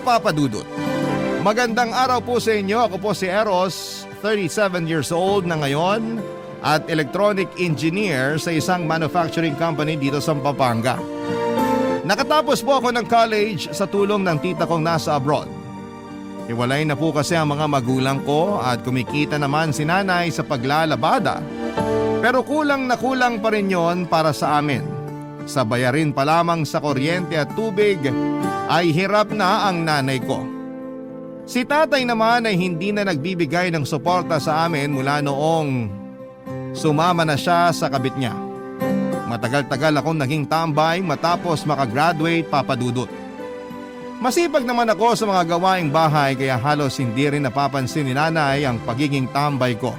Papa Dudut. Magandang araw po sa inyo. Ako po si Eros, 37 years old na ngayon at electronic engineer sa isang manufacturing company dito sa Pampanga. Nakatapos po ako ng college sa tulong ng tita kong nasa abroad. Hiwalay na po kasi ang mga magulang ko at kumikita naman si nanay sa paglalabada. Pero kulang na kulang pa rin yon para sa amin. Sa bayarin pa lamang sa kuryente at tubig ay hirap na ang nanay ko. Si tatay naman ay hindi na nagbibigay ng suporta sa amin mula noong sumama na siya sa kabit niya. Matagal-tagal akong naging tambay matapos makagraduate, Papa Dudut. Masipag naman ako sa mga gawaing bahay kaya halos hindi rin napapansin ni nanay ang pagiging tambay ko.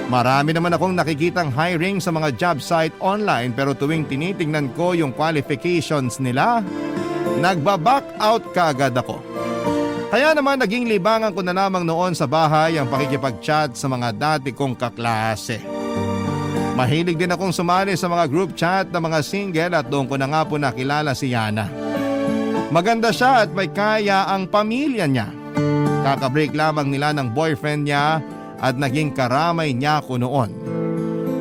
Marami naman akong nakikitang hiring sa mga job site online pero tuwing tinitingnan ko yung qualifications nila, nagba-back out kaagad ako. Kaya naman naging libangan ko na lamang noon sa bahay ang pakikipag-chat sa mga dati kong kaklase. Mahilig din akong sumali sa mga group chat ng mga single at doon ko na nga po nakilala si Yana. Maganda siya at may kaya ang pamilya niya. Kakabreak lamang nila ng boyfriend niya at naging karamay niya ako noon.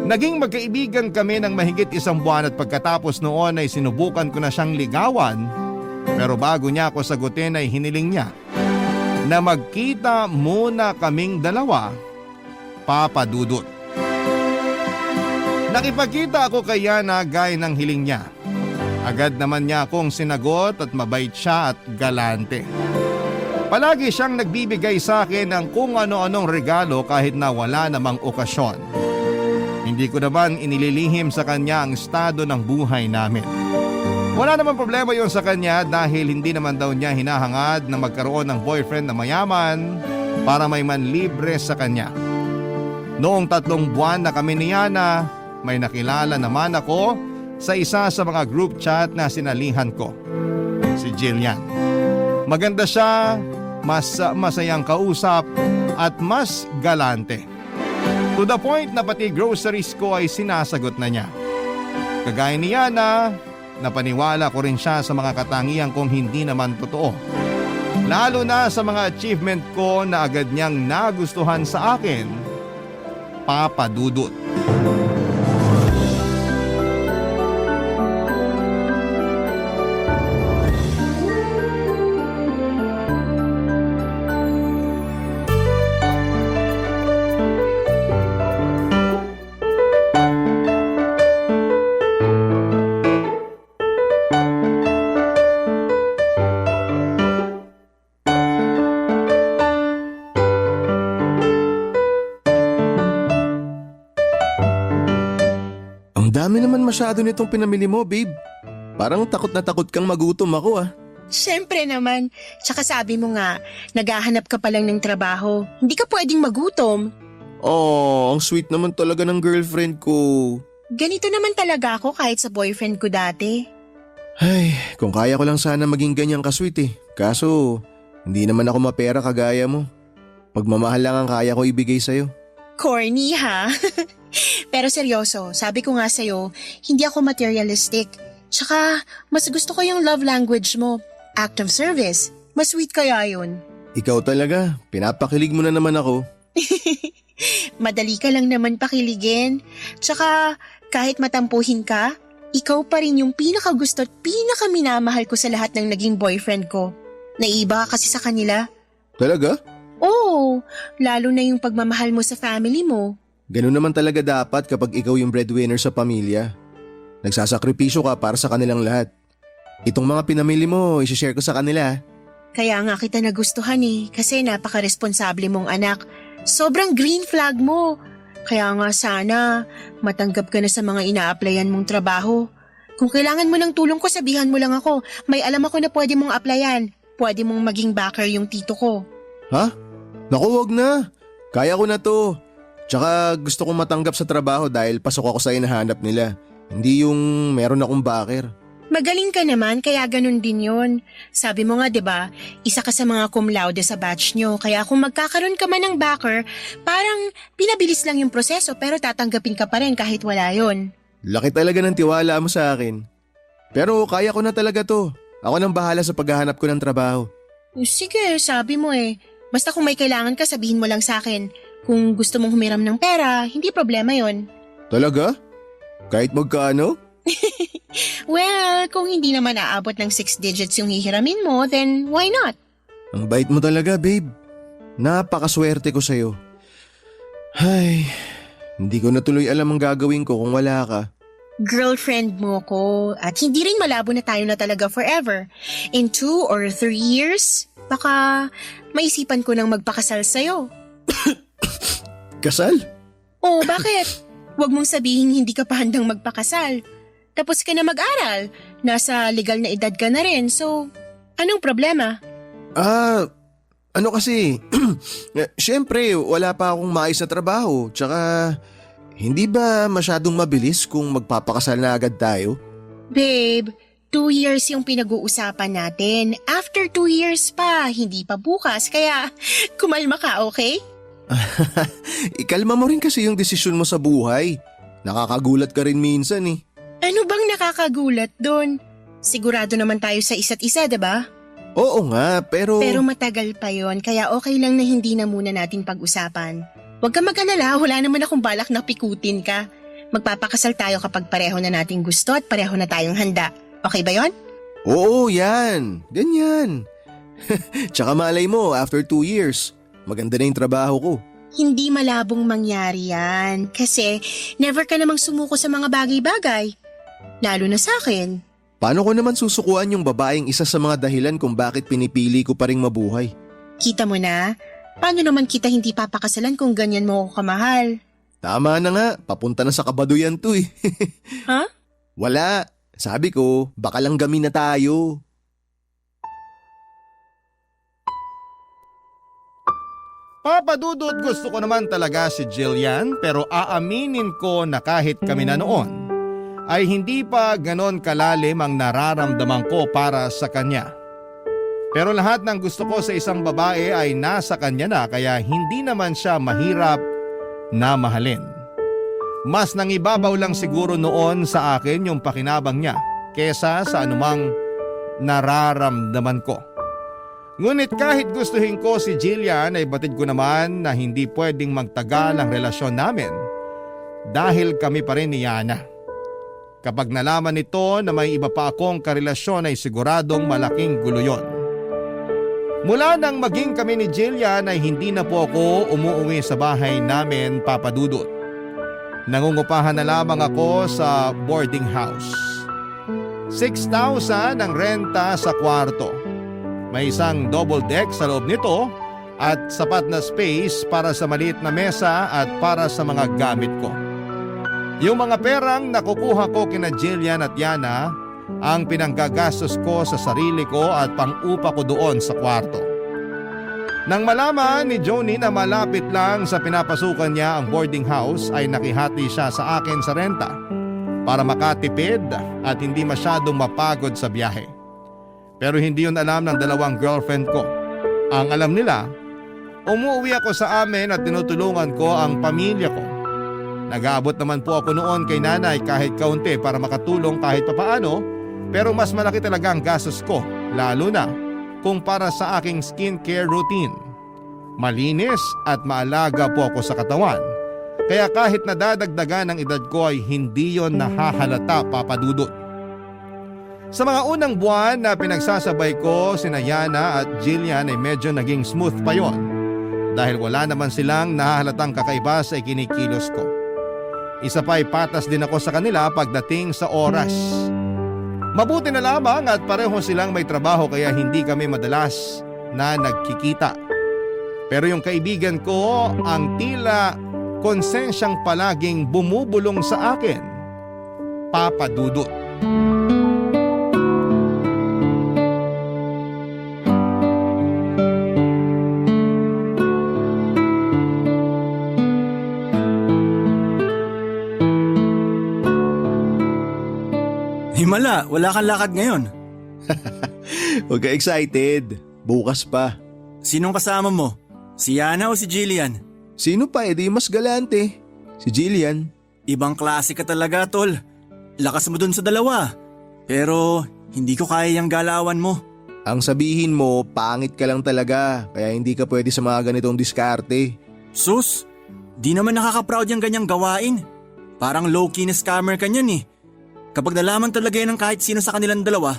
Naging magkaibigan kami ng mahigit 1 buwan at pagkatapos noon ay sinubukan ko na siyang ligawan. Pero bago niya ako sagutin ay hiniling niya na magkita muna kaming dalawa, Papa Dudut. Nakipagkita ako kay Yana gaya ng hiling niya. Agad naman niya akong sinagot at mabait siya at galante. Palagi siyang nagbibigay sa akin ng kung ano-anong regalo kahit na wala namang okasyon. Hindi ko naman inililihim sa kanya ang estado ng buhay namin. Wala namang problema yon sa kanya dahil hindi naman daw niya hinahangad na magkaroon ng boyfriend na mayaman para may manlibre sa kanya. Noong 3 buwan na kami ni Yana, may nakilala naman ako sa isa sa mga group chat na sinalihan ko, si Jillian. Maganda siya, mas masayang kausap at mas galante. To the point na pati groceries ko ay sinasagot na niya. Kagaya ni Yana, napaniwala ko rin siya sa mga katangian kong hindi naman totoo. Lalo na sa mga achievement ko na agad niyang nagustuhan sa akin, Papa Dudut. Dami naman masyado nitong pinamili mo, babe. Parang takot na takot kang magutom ako ah. Siyempre naman. Tsaka sabi mo nga, naghahanap ka pa lang ng trabaho. Hindi ka pwedeng magutom. Oh, ang sweet naman talaga ng girlfriend ko. Ganito naman talaga ako kahit sa boyfriend ko dati. Ay, kung kaya ko lang sana maging ganyan ka-sweet eh. Kaso, hindi naman ako mapera kagaya mo. Pagmamahal lang ang kaya ko ibigay sa'yo. Corny ha? Pero seryoso, sabi ko nga sa'yo, hindi ako materialistic. Tsaka, mas gusto ko yung love language mo. Act of service. Mas sweet kaya yun. Ikaw talaga, pinapakilig mo na naman ako. Madali ka lang naman pakiligin. Tsaka, kahit matampuhin ka, ikaw pa rin yung pinakagusto at pinakaminamahal ko sa lahat ng naging boyfriend ko. Naiiba ka kasi sa kanila. Talaga? Oo, lalo na yung pagmamahal mo sa family mo. Ganun naman talaga dapat kapag ikaw yung breadwinner sa pamilya. Nagsasakripisyo ka para sa kanilang lahat. Itong mga pinamili mo, isishare ko sa kanila. Kaya nga kita nagustuhan kasi napaka-responsable mong anak. Sobrang green flag mo. Kaya nga sana, matanggap ka na sa mga ina-applyan mong trabaho. Kung kailangan mo ng tulong ko, sabihan mo lang ako. May alam ako na pwede mong applyan. Pwede mong maging backer yung tito ko. Ha? Naku, wag na. Kaya ko na to. Tsaka gusto kong matanggap sa trabaho dahil pasok ako sa hinahanap nila. Hindi yung meron akong backer. Magaling ka naman kaya ganun din yun. Sabi mo nga 'di ba, isa ka sa mga cum laude sa batch nyo. Kaya kung magkakaroon ka man ng backer, parang pinabilis lang yung proseso pero tatanggapin ka pa rin kahit wala yon. Laki talaga ng tiwala mo sa akin. Pero kaya ko na talaga to. Ako nang bahala sa paghahanap ko ng trabaho. Sige, sabi mo eh. Basta kung may kailangan ka, sabihin mo lang sa akin. Kung gusto mong humiram ng pera, hindi problema yon. Talaga? Kahit magkano? Well, kung hindi naman aabot ng 6 digits yung hihiramin mo, then why not? Ang bait mo talaga, babe. Napakaswerte ko sa'yo. Ay, hindi ko na tuloy alam ang gagawin ko kung wala ka. Girlfriend mo ko at hindi rin malabo na tayo na talaga forever. In 2 or 3 years, baka maisipan ko nang magpakasal sa'yo. Kasal? Oh, bakit? Huwag mong sabihin hindi ka pa handang magpakasal. Tapos ka na mag-aral. Nasa legal na edad ka na rin, so anong problema? Ano kasi, syempre wala pa akong maayos na trabaho, tsaka hindi ba masyadong mabilis kung magpapakasal na agad tayo? Babe, 2 years yung pinag-uusapan natin. After 2 years pa, hindi pa bukas, kaya kumalma ka, okay? Ikalma mo rin kasi yung desisyon mo sa buhay. Nakakagulat ka rin minsan eh. Ano bang nakakagulat doon? Sigurado naman tayo sa isa't isa, diba? Oo nga, pero... Pero matagal pa yon, kaya okay lang na hindi na muna natin pag-usapan. Huwag ka mag-alala, wala naman akong balak na pikutin ka. Magpapakasal tayo kapag pareho na nating gusto at pareho na tayong handa. Okay ba yon? Oo, yan. Ganyan. Tsaka malay mo, after 2 years, maganda na yung trabaho ko. Hindi malabong mangyari yan kasi never ka namang sumuko sa mga bagay-bagay. Lalo na sa akin. Paano ko naman susukuan yung babaeng isa sa mga dahilan kung bakit pinipili ko pa ring mabuhay? Kita mo na? Paano naman kita hindi papakasalan kung ganyan mo ako kamahal? Tama na nga, papunta na sa kabaduyan to eh. Ha? Wala. Sabi ko, baka lang gamin na tayo. Papadudot, gusto ko naman talaga si Jillian, pero aaminin ko na kahit kami na noon, ay hindi pa ganon kalalim ang nararamdaman ko para sa kanya. Pero lahat ng gusto ko sa isang babae ay nasa kanya na, kaya hindi naman siya mahirap na mahalin. Mas nangibabaw lang siguro noon sa akin yung pakinabang niya kesa sa anumang nararamdaman ko. Ngunit kahit gustuhin ko si Jillian ay batid ko naman na hindi pwedeng magtagal ang relasyon namin dahil kami pa rin ni Yana. Kapag nalaman nito na may iba pa akong karelasyon ay siguradong malaking gulo yun. Mula nang maging kami ni Jillian ay hindi na po ako umuwi sa bahay namin, Papadudot. Nangungupahan na lamang ako sa boarding house. 6,000 ang renta sa kwarto. May isang double deck sa loob nito at sapat na space para sa maliit na mesa at para sa mga gamit ko. Yung mga perang nakukuha ko kina Jillian at Yana ang pinanggagastos ko sa sarili ko at pang-upa ko doon sa kwarto. Nang malaman ni Joni na malapit lang sa pinapasukan niya ang boarding house ay nakihati siya sa akin sa renta para makatipid at hindi masyadong mapagod sa biyahe. Pero hindi yun alam ng dalawang girlfriend ko. Ang alam nila, umuwi ako sa amin at tinutulungan ko ang pamilya ko. Nag-aabot naman po ako noon kay nanay kahit kaunti para makatulong kahit papaano, pero mas malaki talaga ang gastos ko, lalo na kung para sa aking skincare routine. Malinis at maalaga po ako sa katawan, kaya kahit nadadagdagan ng edad ko ay hindi yon nahahalata, Papadudot. Sa mga unang buwan na pinagsasabay ko sina Yana at Jillian ay medyo naging smooth pa yon dahil wala naman silang nahahalatang kakaiba sa ikinikilos ko. Isa pa ay patas din ako sa kanila pagdating sa oras. Mabuti na lamang at pareho silang may trabaho kaya hindi kami madalas na nagkikita. Pero yung kaibigan ko ang tila konsensyang palaging bumubulong sa akin, Papadudot. Himala, wala kang lakad ngayon. Huwag ka excited. Bukas pa. Sinong kasama mo? Si Yana o si Jillian? Sino pa edi mas galante? Si Jillian. Ibang klase ka talaga, tol. Lakas mo dun sa dalawa. Pero hindi ko kaya yung galawan mo. Ang sabihin mo, pangit ka lang talaga, kaya hindi ka pwede sa mga ganitong diskarte. Sus, di naman nakaka-proud yung ganyang gawain. Parang low-key na scammer ka niyan eh. Kapag nalaman talaga yan ng kahit sino sa kanilang dalawa,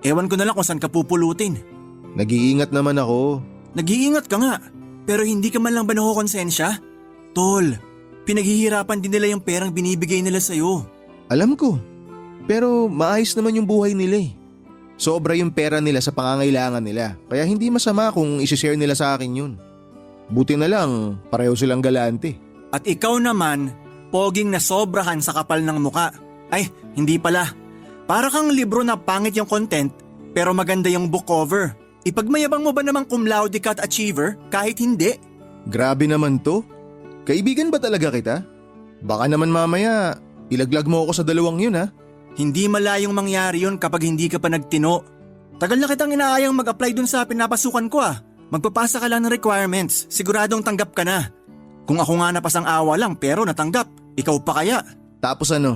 ewan ko na lang kung saan ka pupulutin. Nag-iingat naman ako. Nag-iingat ka nga, pero hindi ka man lang ba nakukonsensya? Tol, pinaghihirapan din nila yung perang binibigay nila sa'yo. Alam ko, pero maayos naman yung buhay nila eh. Sobra yung pera nila sa pangangailangan nila, kaya hindi masama kung isi-share nila sa akin yun. Buti na lang, pareho silang galante. At ikaw naman, poging na sobrahan sa kapal ng muka. Ay, hindi pala. Para kang libro na pangit yung content, pero maganda yung book cover. Ipagmayabang mo ba namang cum laude ka at achiever kahit hindi? Grabe naman to. Kaibigan ba talaga kita? Baka naman mamaya, ilaglag mo ako sa dalawang yun ha? Hindi malayong mangyari yun kapag hindi ka pa nagtino. Tagal na kitang inaayang mag-apply dun sa pinapasukan ko ah. Magpapasa ka lang ng requirements, siguradong tanggap ka na. Kung ako nga napasang awa lang pero natanggap, ikaw pa kaya? Tapos ano,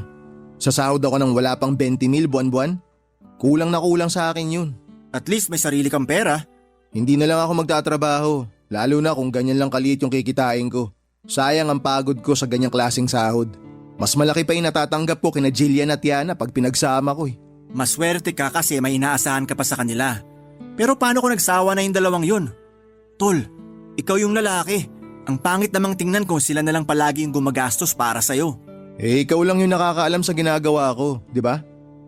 sasahod ako ng wala pang 20,000 buwan-buwan? Kulang na kulang sa akin yun. At least may sarili kang pera. Hindi na lang ako magtatrabaho, lalo na kung ganyan lang kaliit yung kikitain ko. Sayang ang pagod ko sa ganyang klaseng sahod. Mas malaki pa yung natatanggap ko kina Jillian at Yana pag pinagsama ko eh. Maswerte ka kasi may inaasahan ka pa sa kanila. Pero paano kung nagsawa na yung dalawang yun? Tol, ikaw yung lalaki. Ang pangit namang tingnan kung sila na lang palagi yung gumagastos para sa'yo. Eh ikaw lang yung nakakaalam sa ginagawa ko, di ba?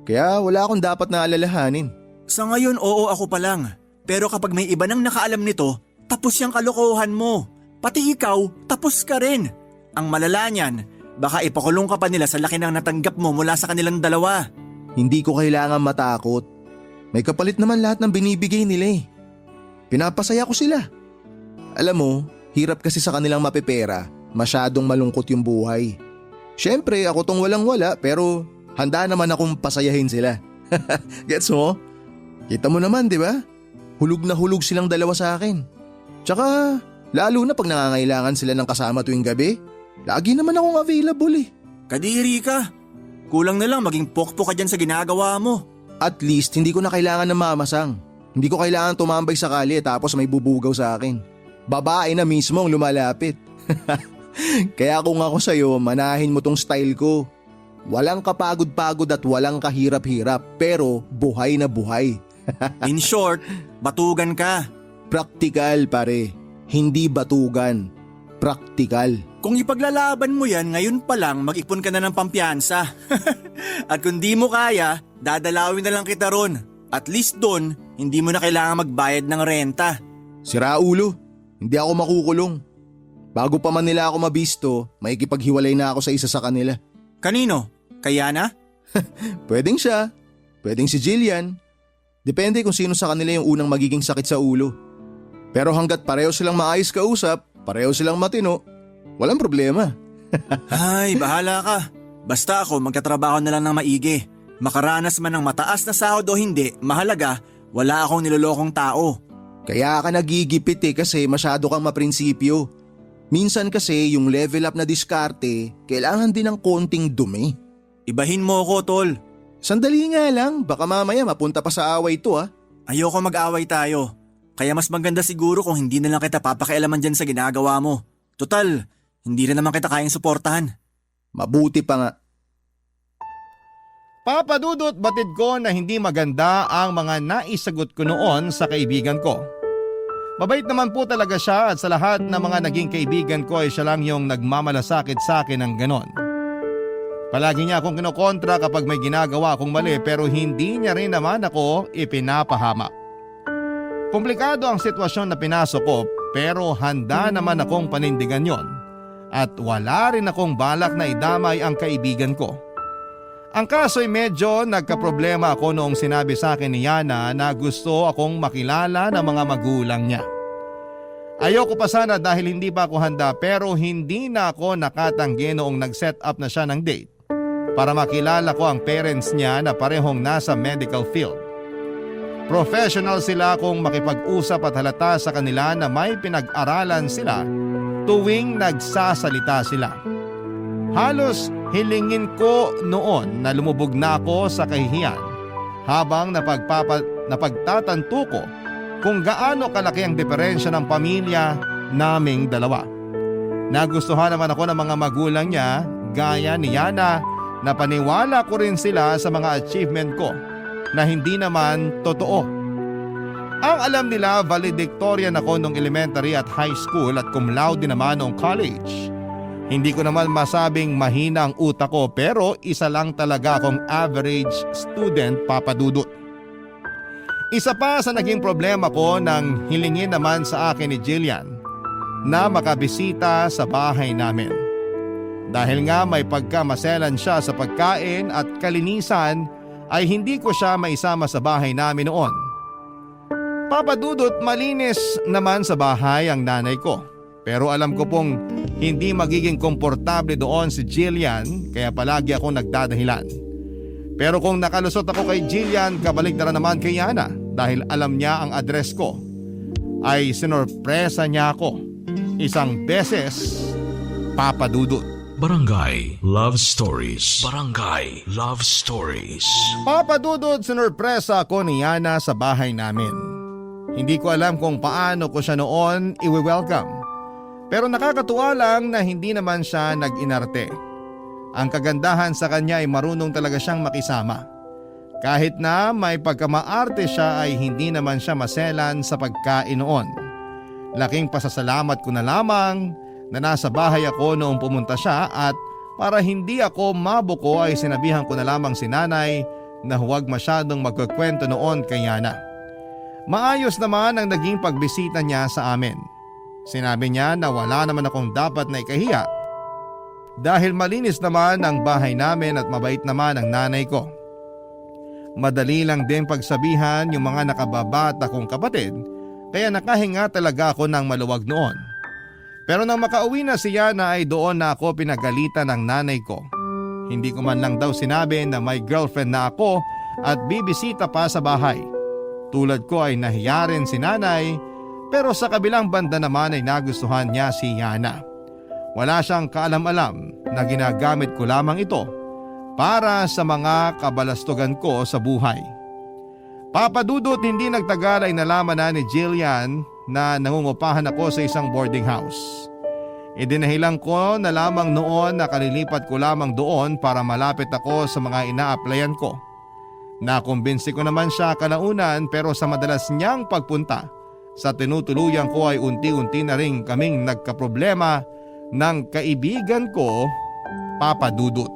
Kaya wala akong dapat na alalahanin. Sa ngayon oo ako pa lang. Pero kapag may iba nang nakaalam nito, tapos yung kalokohan mo. Pati ikaw, tapos ka rin. Ang malala niyan, baka ipakulong ka pa nila sa laki ng natanggap mo mula sa kanilang dalawa. Hindi ko kailangan matakot. May kapalit naman lahat ng binibigay nila eh. Pinapasaya ko sila. Alam mo, hirap kasi sa kanilang mapepera, masyadong malungkot yung buhay. Siyempre ako tong walang-wala pero handa naman akong pasayahin sila. Gets mo? Kita mo naman di ba? Hulog na hulog silang dalawa sa akin. Tsaka lalo na pag nangangailangan sila ng kasama tuwing gabi, lagi naman akong available eh. Kadiri ka. Kulang na lang maging pokpok ka dyan sa ginagawa mo. At least hindi ko na kailangan ng mamasang. Hindi ko kailangan tumambay sa kalye tapos may bubugaw sa akin. Babae na mismo ang lumalapit. Kaya kung ako sa'yo, manahin mo tong style ko. Walang kapagod-pagod at walang kahirap-hirap pero buhay na buhay. In short, batugan ka. Praktikal pare, hindi batugan. Praktikal. Kung ipaglalaban mo yan, ngayon pa lang mag-ipon ka na ng pampiyansa. At kung di mo kaya, dadalawin na lang kita ron. At least doon, hindi mo na kailangan magbayad ng renta. Sira ulo, hindi ako makukulong. Bago pa man nila ako mabisto, makikipaghiwalay na ako sa isa sa kanila. Kanino? Kaya na? Pwedeng siya, pwedeng si Jillian. Depende kung sino sa kanila yung unang magiging sakit sa ulo. Pero hanggat pareho silang maayos kausap, pareho silang matino, walang problema. Ay, bahala ka. Basta ako magkatrabaho na lang ng maigi. Makaranas man ng mataas na sahod o hindi, mahalaga, wala akong nilolokong tao. Kaya ka nagigipit kasi masyado kang maprinsipyo. Minsan kasi yung level up na diskarte, kailangan din ng konting dumi. Ibahin mo ako, tol. Sandali nga lang, baka mamaya mapunta pa sa away to ha. Ayoko mag-away tayo. Kaya mas maganda siguro kung hindi na lang kita papakialaman dyan sa ginagawa mo. Total, hindi rin naman kita kayang suportahan. Mabuti pa nga. Papadudot batid ko na hindi maganda ang mga naisagot ko noon sa kaibigan ko. Mabait naman po talaga siya at sa lahat ng mga naging kaibigan ko ay siya lang yung nagmamalasakit sa akin ng ganon. Palagi niya akong kinokontra kapag may ginagawa akong mali pero hindi niya rin naman ako ipinapahamak. Komplikado ang sitwasyon na pinasok ko pero handa naman akong panindigan yon at wala rin akong balak na idamay ang kaibigan ko. Ang kaso ay medyo nagkaproblema ako noong sinabi sa akin ni Yana na gusto akong makilala ng mga magulang niya. Ayoko pa sana dahil hindi pa ako handa pero hindi na ako nakatanggi noong nag-set up na siya ng date para makilala ko ang parents niya na parehong nasa medical field. Professional sila kung makipag-usap at halata sa kanila na may pinag-aralan sila tuwing nagsasalita sila. Halos hilingin ko noon na lumubog na ako sa kahihiyan habang na pagtatanto ko kung gaano kalaki ang diferensya ng pamilya naming dalawa. Nagustuhan naman ako ng mga magulang niya gaya ni Yana na paniwala ko rin sila sa mga achievement ko na hindi naman totoo. Ang alam nila, valedictorian ako nung elementary at high school at cum laude naman nung college. Hindi ko naman masabing mahina ang utak ko pero isa lang talaga akong average student, Papa Dudut. Isa pa sa naging problema ko nang hilingin naman sa akin ni Jillian na makabisita sa bahay namin. Dahil nga may pagkamaselan siya sa pagkain at kalinisan ay hindi ko siya maisama sa bahay namin noon. Papa Dudut, malinis naman sa bahay ang nanay ko. Pero alam ko pong hindi magiging komportable doon si Jillian kaya palagi ako nagdadahilan. Pero kung nakalusot ako kay Jillian, kabaligtaran naman kay Yana dahil alam niya ang address ko. Ay sinorpresa niya ako isang beses, Papa Dudut. Barangay Love Stories. Barangay Love Stories. Papa Dudut, sinorpresa ako ni Yana sa bahay namin. Hindi ko alam kung paano ko siya noon iwi-welcome. Pero nakakatuwa lang na hindi naman siya nag-inarte. Ang kagandahan sa kanya ay marunong talaga siyang makisama. Kahit na may pagkamaarte siya ay hindi naman siya maselan sa pagkain noon. Laking pasasalamat ko na lamang na nasa bahay ako noong pumunta siya at para hindi ako mabuko ay sinabihan ko na lamang si nanay na huwag masyadong magkukwento noon kay Yana. Maayos naman ang naging pagbisita niya sa amin. Sinabi niya na wala naman akong dapat na ikahiya dahil malinis naman ang bahay namin at mabait naman ang nanay ko. Madali lang din pagsabihan yung mga nakababata kong kapatid kaya nakahinga talaga ako ng maluwag noon. Pero nang makauwi na si Yana ay doon na ako pinagalitan ng nanay ko. Hindi ko man lang daw sinabi na may girlfriend na ako at bibisita pa sa bahay. Tulad ko ay nahiya rin si nanay pero sa kabilang banda naman ay nagustuhan niya si Yana. Wala siyang kaalam-alam na ginagamit ko lamang ito para sa mga kabalastugan ko sa buhay. Papa Dudut, hindi nagtagal ay nalaman na ni Jillian na nangungupahan ako sa isang boarding house. Idinahilan ko na lamang noon na kalilipat ko lamang doon para malapit ako sa mga ina-applyan ko. Nakumbinsi ko naman siya kalaunan pero sa madalas niyang pagpunta sa tinutuluyan ko ay unti-unti na rin kaming nagkaproblema ng kaibigan ko, Papa Dudut.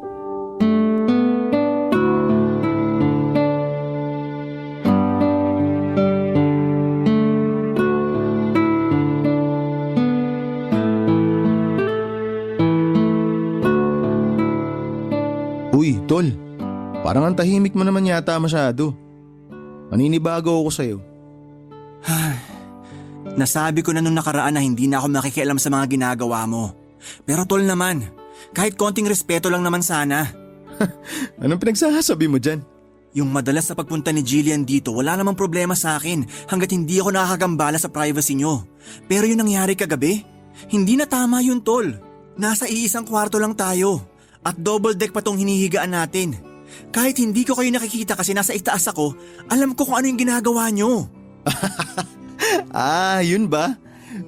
Uy, tol. Parang ang tahimik mo naman yata masyado. Maninibago ako sa'yo. Nasabi ko na nung nakaraan na hindi na ako makikialam sa mga ginagawa mo. Pero tol naman, kahit konting respeto lang naman sana. Anong pinagsasabi mo dyan? Yung madalas sa pagpunta ni Jillian dito, wala namang problema sa akin hanggat hindi ako nakakagambala sa privacy nyo. Pero yung nangyari kagabi, hindi na tama yun tol. Nasa iisang kwarto lang tayo at double deck pa tong hinihigaan natin. Kahit hindi ko kayo nakikita kasi nasa itaas ako, alam ko kung ano yung ginagawa nyo. Yun ba?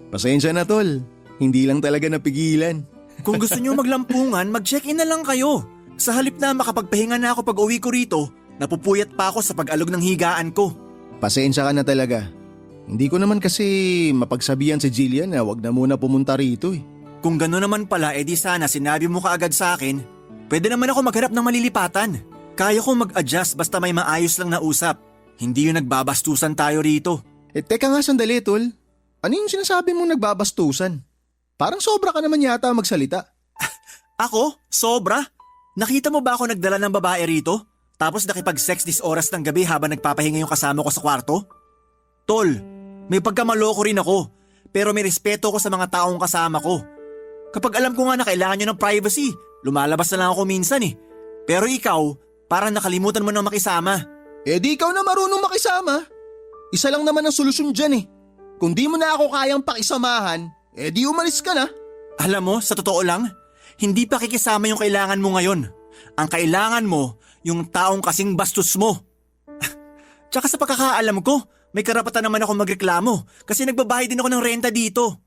Pasensya na tol. Hindi lang talaga napigilan. Kung gusto nyo maglampungan, mag-check-in na lang kayo. Sa halip na makapagpahinga na ako pag uwi ko rito, napupuyat pa ako sa pag-alog ng higaan ko. Pasensya ka na talaga. Hindi ko naman kasi mapagsabihan si Jillian na wag na muna pumunta rito eh. Kung gano'n naman pala, edi sana sinabi mo kaagad sa akin, pwede naman ako maghanap ng malilipatan. Kaya ko mag-adjust basta may maayos lang na usap. Hindi yung nagbabastusan tayo rito. Teka nga sandali tol. Ano yung sinasabi mong nagbabastusan? Parang sobra ka naman yata magsalita. Ako? Sobra? Nakita mo ba ako nagdala ng babae rito? Tapos nakipag-sex this oras ng gabi habang nagpapahinga yung kasama ko sa kwarto? Tol, may pagkamaloko rin ako. Pero may respeto ko sa mga taong kasama ko. Kapag alam ko nga na kailangan nyo ng privacy, lumalabas na lang ako minsan eh. Pero ikaw, parang nakalimutan mo nang makisama. Di ikaw na marunong makisama. Isa lang naman ang solusyon dyan eh. Kung di mo na ako kayang pakisamahan, di umalis ka na. Alam mo, sa totoo lang, hindi pa kikisama yung kailangan mo ngayon. Ang kailangan mo, yung taong kasing bastos mo. Tsaka sa pagkakaalam ko, may karapatan naman ako magreklamo kasi nagbabayad din ako ng renta dito.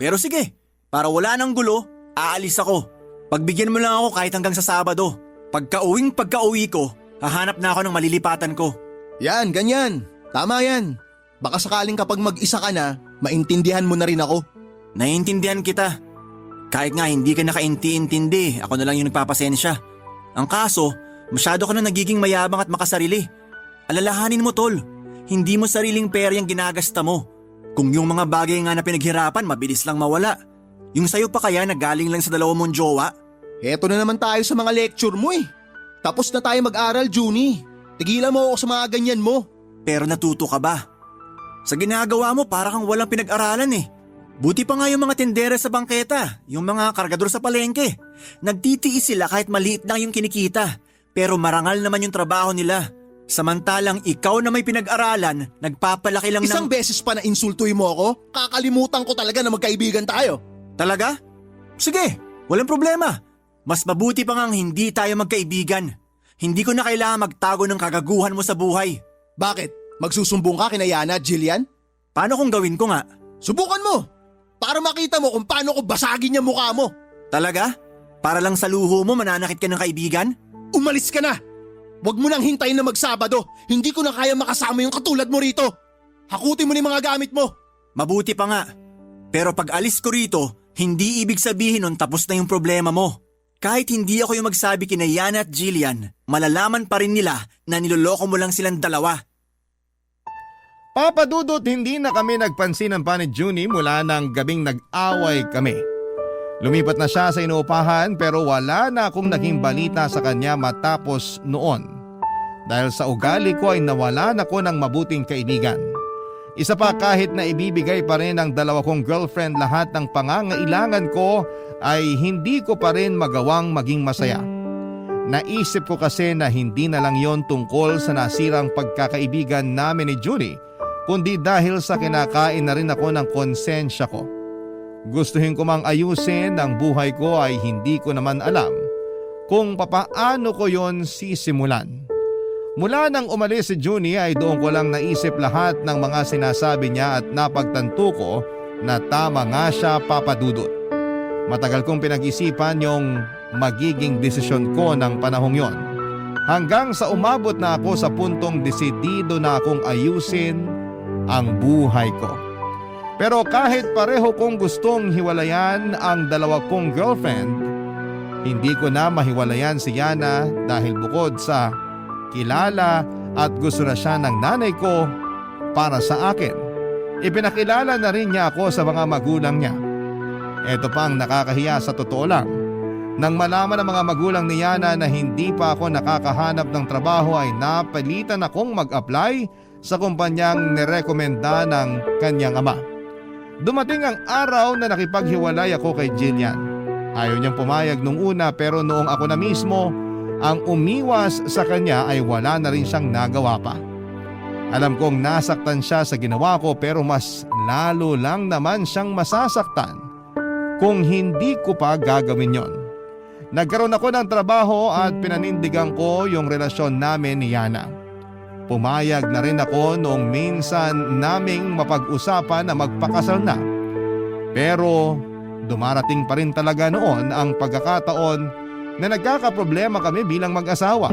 Pero sige, para wala nang gulo, aalis ako. Pagbigyan mo lang ako kahit hanggang sa Sabado. Pagka-uwi ko, hahanap na ako ng malilipatan ko. Yan, ganyan. Tama yan. Baka sakaling kapag mag-isa ka na, maintindihan mo na rin ako. Naiintindihan kita. Kahit nga hindi ka nakainti-intindi, ako na lang yung nagpapasensya. Ang kaso, masyado ka na nagiging mayabang at makasarili. Alalahanin mo tol, hindi mo sariling pera yung ginagasta mo. Kung yung mga bagay nga na pinaghirapan, mabilis lang mawala. Yung sayo pa kaya na galing lang sa dalawa mong jowa? Heto na naman tayo sa mga lecture mo eh. Tapos na tayo mag-aral, Junie. Tigilan mo ako sa mga ganyan mo. Pero natuto ka ba? Sa ginagawa mo para kang walang pinag-aralan eh. Buti pa nga yung mga tindera sa bangketa, yung mga kargador sa palengke. Nagtitiis sila kahit maliit lang yung kinikita. Pero marangal naman yung trabaho nila. Samantalang ikaw na may pinag-aralan, nagpapalaki lang Isang beses pa na insultuin mo ako, kakalimutan ko talaga na magkaibigan tayo. Talaga? Sige, walang problema. Mas mabuti pa ngang hindi tayo magkaibigan. Hindi ko na kailangan magtago ng kagaguhan mo sa buhay. Bakit? Magsusumbong ka kina Yana at Jillian? Paano kung gawin ko nga? Subukan mo! Para makita mo kung paano ko basagin yung mukha mo. Talaga? Para lang sa luho mo mananakit ka ng kaibigan? Umalis ka na! Huwag mo nang hintayin na magsabado. Hindi ko na kaya makasama yung katulad mo rito. Hakutin mo ni mga gamit mo. Mabuti pa nga. Pero pag alis ko rito, hindi ibig sabihin nun tapos na yung problema mo. Kahit hindi ako yung magsabi kina Yana at Jillian, malalaman pa rin nila na niloloko mo lang silang dalawa. Papa Dudut, hindi na kami nagpansinan pa ni Junie mula nang gabing nag-away kami. Lumipat na siya sa inuupahan pero wala na akong naging balita sa kanya matapos noon. Dahil sa ugali ko ay nawalan ako ng mabuting kaibigan. Isa pa, kahit na ibibigay pa rin ng dalawa kong girlfriend lahat ng pangangailangan ko ay hindi ko pa rin magawang maging masaya. Naisip ko kasi na hindi na lang yon tungkol sa nasirang pagkakaibigan namin ni Junie, kundi dahil sa kinakain na rin ako ng konsensya ko. Gustuhin ko mang ayusin ang buhay ko ay hindi ko naman alam kung papaano ko yon sisimulan. Mula nang umalis si Junie ay doon ko lang naisip lahat ng mga sinasabi niya at napagtanto ko na tama nga siya, Papa Dudut. Matagal kong pinag-isipan yung magiging desisyon ko ng panahong yon. Hanggang sa umabot na ako sa puntong desidido na akong ayusin ang buhay ko. Pero kahit pareho kong gustong hiwalayan ang dalawa kong girlfriend, hindi ko na mahiwalayan si Yana dahil bukod sa kilala at gusto na siya ng nanay ko para sa akin, ipinakilala na rin niya ako sa mga magulang niya. Ito pa ang nakakahiya sa totoo lang. Nang malaman ng mga magulang ni Yana na hindi pa ako nakakahanap ng trabaho ay napilitan akong mag-apply sa kumpanyang nirekomenda ng kanyang ama. Dumating ang araw na nakipaghiwalay ako kay Jillian. Ayaw niyang pumayag nung una pero noong ako na mismo ang umiwas sa kanya ay wala na rin siyang nagawa pa. Alam kong nasaktan siya sa ginawa ko pero mas lalo lang naman siyang masasaktan kung hindi ko pa gagawin yon. Nagkaroon ako ng trabaho at pinanindigan ko yung relasyon namin ni Yana. Pumayag na rin ako noong minsan naming mapag-usapan na magpakasal na. Pero dumarating pa rin talaga noon ang pagkakataon na nagkakaproblema kami bilang mag-asawa.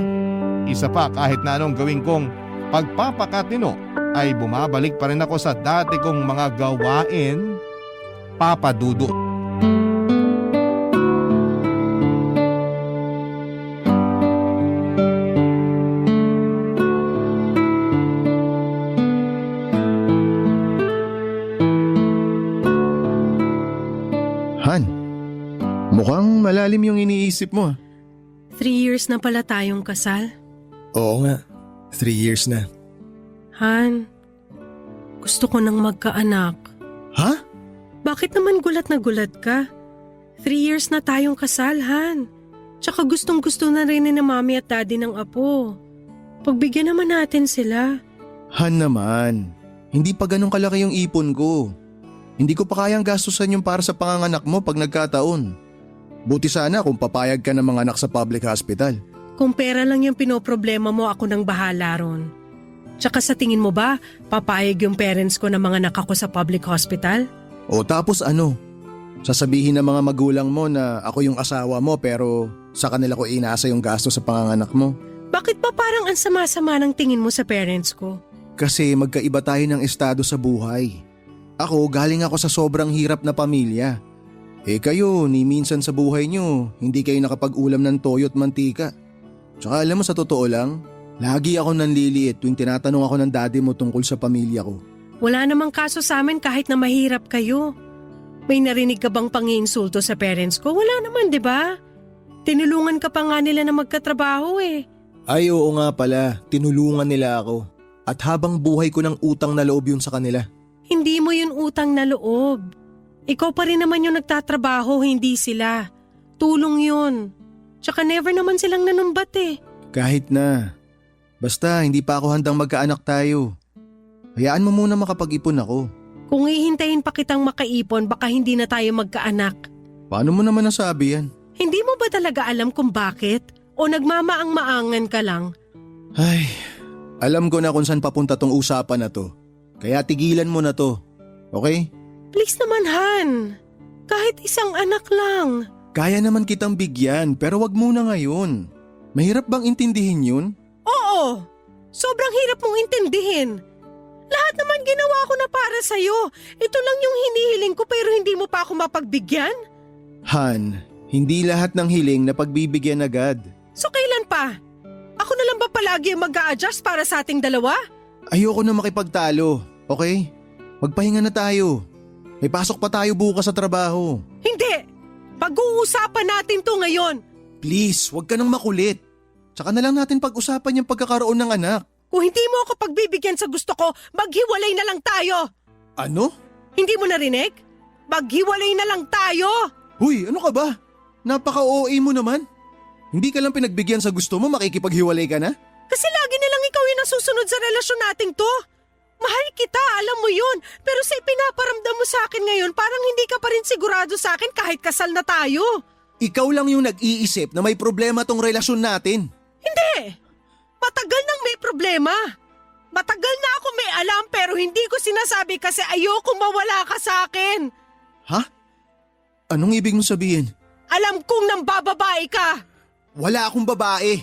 Isa pa, kahit na anong gawin kong pagpapakatino ay bumabalik pa rin ako sa dati kong mga gawain, Papa Dudut. Han, mukhang malalim yung iniisip mo. 3 years na pala tayong kasal. Oo nga, 3 years na. Han, gusto ko nang magkaanak. Ha? Bakit naman gulat na gulat ka? 3 years na tayong kasal, Han. Tsaka gustong gusto na rin ni mami at daddy ng apo. Pagbigyan naman natin sila. Han naman, hindi pa ganun kalaki yung ipon ko. Hindi ko pa kayang gastusan yung para sa panganganak mo pag nagkataon. Buti sana kung papayag ka ng mga anak sa public hospital. Kung pera lang yung pinoproblema mo, ako nang bahala ron. Tsaka sa tingin mo ba, papayag yung parents ko na mga anak ako sa public hospital? O tapos ano? Sasabihin ng mga magulang mo na ako yung asawa mo pero sa kanila ko inaasa yung gasto sa panganganak mo. Bakit ba parang ang sama-sama ng tingin mo sa parents ko? Kasi magkaiba tayo ng estado sa buhay. Ako galing ako sa sobrang hirap na pamilya. Kayo, ni minsan sa buhay nyo, hindi kayo nakapag-ulam ng toyo at mantika. Tsaka alam mo sa totoo lang, lagi ako nanliliit tuwing tinatanong ako ng daddy mo tungkol sa pamilya ko. Wala namang kaso sa amin kahit na mahirap kayo. May narinig ka bang pangiinsulto sa parents ko? Wala naman, di ba? Tinulungan ka pa nga nila na magkatrabaho eh. Ay oo nga pala, tinulungan nila ako. At habang buhay ko ng utang na loob yun sa kanila. Hindi mo yun utang na loob. Ikaw pa rin naman yung nagtatrabaho, hindi sila. Tulong yun. Tsaka never naman silang nanumbat eh. Kahit na. Basta hindi pa ako handang magkaanak tayo. Hayaan mo muna makapag-ipon ako. Kung ihintayin pa kitang makaipon, baka hindi na tayo magkaanak. Paano mo naman nasabi yan? Hindi mo ba talaga alam kung bakit? O nagmamaang-maangan ka lang? Ay, alam ko na kung saan papunta tong usapan na to. Kaya tigilan mo na to. Okay? Please naman, Han. Kahit isang anak lang. Kaya naman kitang bigyan pero wag muna ngayon. Mahirap bang intindihin yun? Oo. Sobrang hirap mong intindihin. Lahat naman ginawa ko na para sa'yo. Ito lang yung hinihiling ko pero hindi mo pa ako mapagbigyan? Han, hindi lahat ng hiling na pagbibigyan agad. So kailan pa? Ako na lang ba palagi ang mag-a-adjust para sa ating dalawa? Ayoko na makipagtalo, okay? Magpahinga na tayo. May pasok pa tayo bukas sa trabaho. Hindi! Pag-uusapan natin to ngayon. Please, wag ka nang makulit. Tsaka na lang natin pag-usapan yung pagkakaroon ng anak. Kung hindi mo ako pagbibigyan sa gusto ko, maghiwalay na lang tayo. Ano? Hindi mo narinig? Maghiwalay na lang tayo. Huy, ano ka ba? Napaka-OA mo naman. Hindi ka lang pinagbigyan sa gusto mo, makikipaghiwalay ka na? Kasi lagi na lang ikaw yung nasusunod sa relasyon nating to. Mahal kita, alam mo yun. Pero sa ipinaparamdam mo sa akin ngayon, parang hindi ka pa rin sigurado sa akin kahit kasal na tayo. Ikaw lang yung nag-iisip na may problema tong relasyon natin. Hindi! Matagal nang may problema. Matagal na ako may alam pero hindi ko sinasabi kasi ayoko mawala ka sa akin. Ha? Anong ibig mo sabihin? Alam kong nambababae ka. Wala akong babae.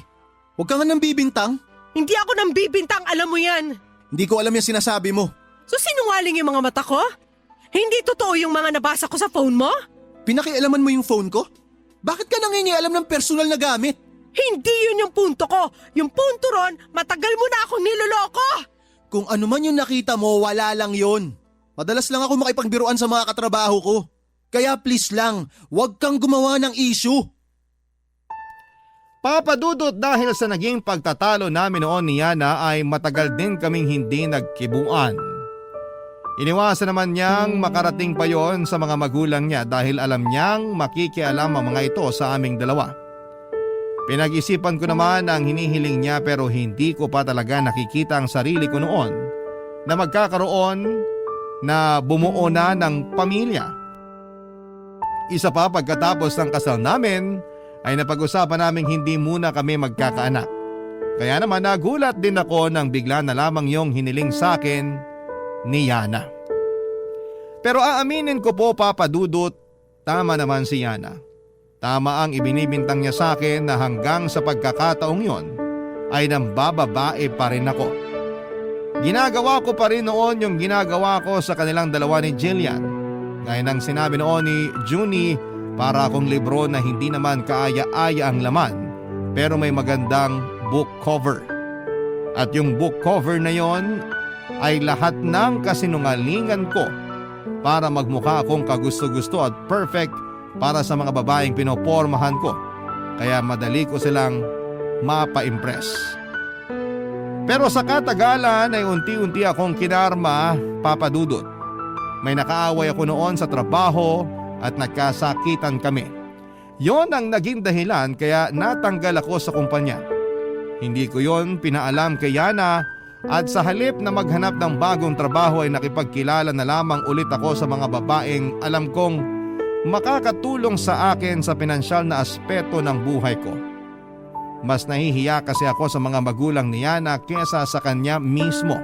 Huwag ka nga nang bibintang. Hindi ako nang bibintang, alam mo yan. Hindi ko alam yung sinasabi mo. So sinungaling yung mga mata ko? Hindi totoo yung mga nabasa ko sa phone mo? Pinakialaman mo yung phone ko? Bakit ka nangingialam ng personal na gamit? Hindi yun yung punto ko. Yung punto ron, matagal mo na akong niloloko. Kung ano man yung nakita mo, wala lang yon. Madalas lang ako makipagbiruan sa mga katrabaho ko. Kaya please lang, huwag kang gumawa ng issue. Papadudot, dahil sa naging pagtatalo namin noon ni Yana ay matagal din kaming hindi nagkibuan. Iniwasan naman niyang makarating pa yon sa mga magulang niya dahil alam niyang makikialam ang mga ito sa aming dalawa. Pinag-isipan ko naman ang hinihiling niya pero hindi ko pa talaga nakikita ang sarili ko noon na magkakaroon na bumuo na ng pamilya. Isa pa, pagkatapos ng kasal namin ay napag-usapan naming hindi muna kami magkakaanak. Kaya naman nagulat din ako nang bigla na lamang yung hiniling sa akin ni Yana. Pero aaminin ko po, Papa Dudut, tama naman si Yana. Tama ang ibinibintang niya sa akin na hanggang sa pagkakataong yon ay nambababae pa rin ako. Ginagawa ko pa rin noon yung ginagawa ko sa kanilang dalawa ni Jillian. Gaya ng sinabi noon ni Junie, para akong libro na hindi naman kaaya-aya ang laman pero may magandang book cover. At yung book cover na yon ay lahat ng kasinungalingan ko para magmukha akong kagusto-gusto at perfect para sa mga babaeng pinopormahan ko. Kaya madali ko silang mapa-impress. Pero sa katagalan ay unti-unti akong kinarma, Papa Dudut. May nakaaway ako noon sa trabaho at nagkasakitan kami. Yon ang naging dahilan kaya natanggal ako sa kumpanya. Hindi ko yon pinaalam kay Yana at sa halip na maghanap ng bagong trabaho ay nakipagkilala na lamang ulit ako sa mga babaeng alam kong makakatulong sa akin sa pinansyal na aspeto ng buhay ko. Mas nahihiya kasi ako sa mga magulang ni Yana kesa sa kanya mismo.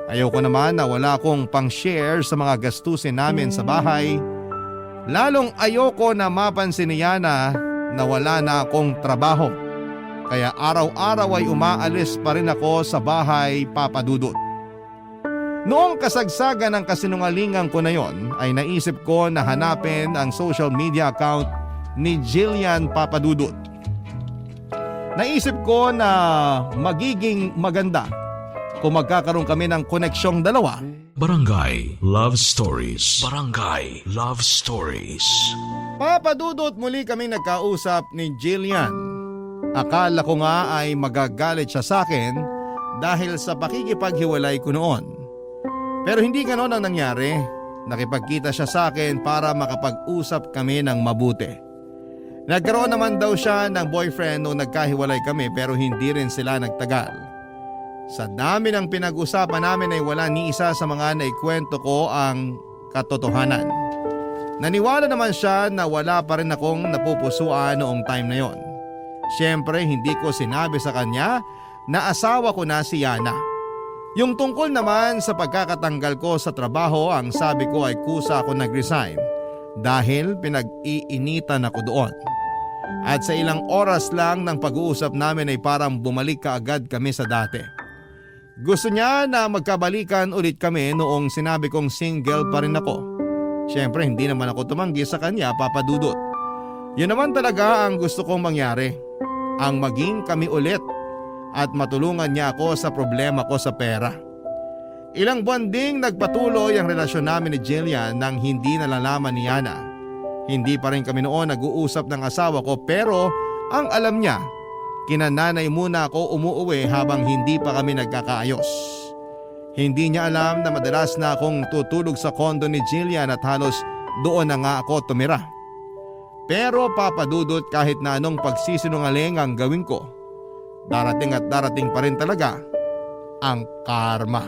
Ayoko naman na wala akong pang-share sa mga gastusin namin sa bahay. Lalong ayoko na mapansin ni Yana na wala na akong trabaho. Kaya araw-araw ay umaalis pa rin ako sa bahay, Papa Dudut. Noong kasagsagan ng kasinungalingan ko na yon ay naisip ko na hanapin ang social media account ni Jillian, Papa Dudut. Naisip ko na magiging maganda kung magkakaroon kami ng koneksyong dalawa. Barangay Love Stories. Barangay Love Stories. Papa Dudut, muli kaming nagkausap ni Jillian. Akala ko nga ay magagalit siya sa akin dahil sa pakikipaghiwalay ko noon. Pero hindi ganon ang nangyari. Nakipagkita siya sa akin para makapag-usap kami ng mabuti. Nagkaroon naman daw siya ng boyfriend nung nagkahiwalay kami pero hindi rin sila nagtagal. Sa dami ng pinag-usapan namin ay wala ni isa sa mga naikwento ko ang katotohanan. Naniwala naman siya na wala pa rin akong napupusuan noong time na yon. Siyempre hindi ko sinabi sa kanya na asawa ko na si Yana. Yung tungkol naman sa pagkakatanggal ko sa trabaho, ang sabi ko ay kusa ako nag-resign dahil pinag-iinitan ako doon. At sa ilang oras lang ng pag-uusap namin ay parang bumalik kaagad kami sa dati. Gusto niya na magkabalikan ulit kami noong sinabi kong single pa rin ako. Siyempre hindi naman ako tumanggi sa kanya, Papa Dudut. Yun naman talaga ang gusto kong mangyari. Ang maging kami ulit at matulungan niya ako sa problema ko sa pera. Ilang buwan ding nagpatuloy ang relasyon namin ni Jillian nang hindi nalalaman ni Yana. Hindi pa rin kami noon nag-uusap ng asawa ko pero ang alam niya, kinananay muna ako umuuwi habang hindi pa kami nagkakaayos. Hindi niya alam na madalas na akong tutulog sa kondo ni Jillian at halos doon na nga ako tumira. Pero Papa Dudut, kahit na anong pagsisinungaling ang gawin ko, darating at darating pa rin talaga ang karma.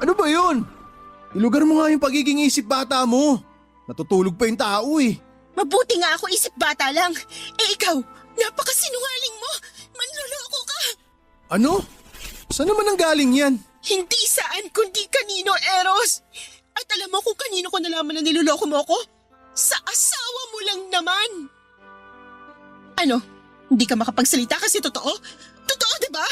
Ano ba yun? Ilugar mo nga yung pagiging isip bata mo. Natutulog pa yung tao eh. Mabuti nga ako isip bata lang. Eh ikaw, napakasinungaling mo. Manloloko ka. Ano? Saan naman ang galing yan? Hindi saan kundi kanino, Eros. At alam mo kung kanino ko nalaman na niloloko mo ako? Sa asawa mo lang naman. Ano? Hindi ka makapagsalita kasi totoo? Totoo, diba?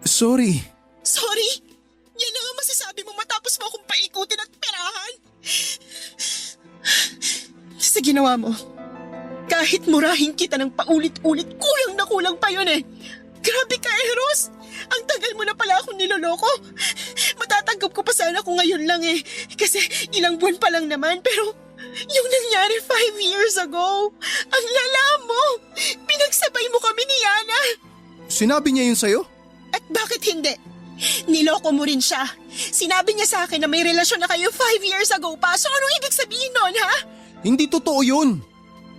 Sorry. Sorry? Yan lang ang masasabi mo matapos mo akong paikutin at perahan? Sa ginawa mo, kahit murahin kita ng paulit-ulit, kulang na kulang pa yun eh. Grabe ka, Eros! Ang tagal mo na pala akong niloloko. Matatanggap ko pa sana kung ngayon lang eh. Kasi ilang buwan pa lang naman, pero yung nangyari 5 years ago, ang lala mo! Pinagsabay mo kami ni Yana! Sinabi niya yun sa'yo? At bakit hindi? Niloko mo rin siya. Sinabi niya sa akin na may relasyon na kayo 5 years ago pa. So anong ibig sabihin nun, ha? Hindi totoo yun.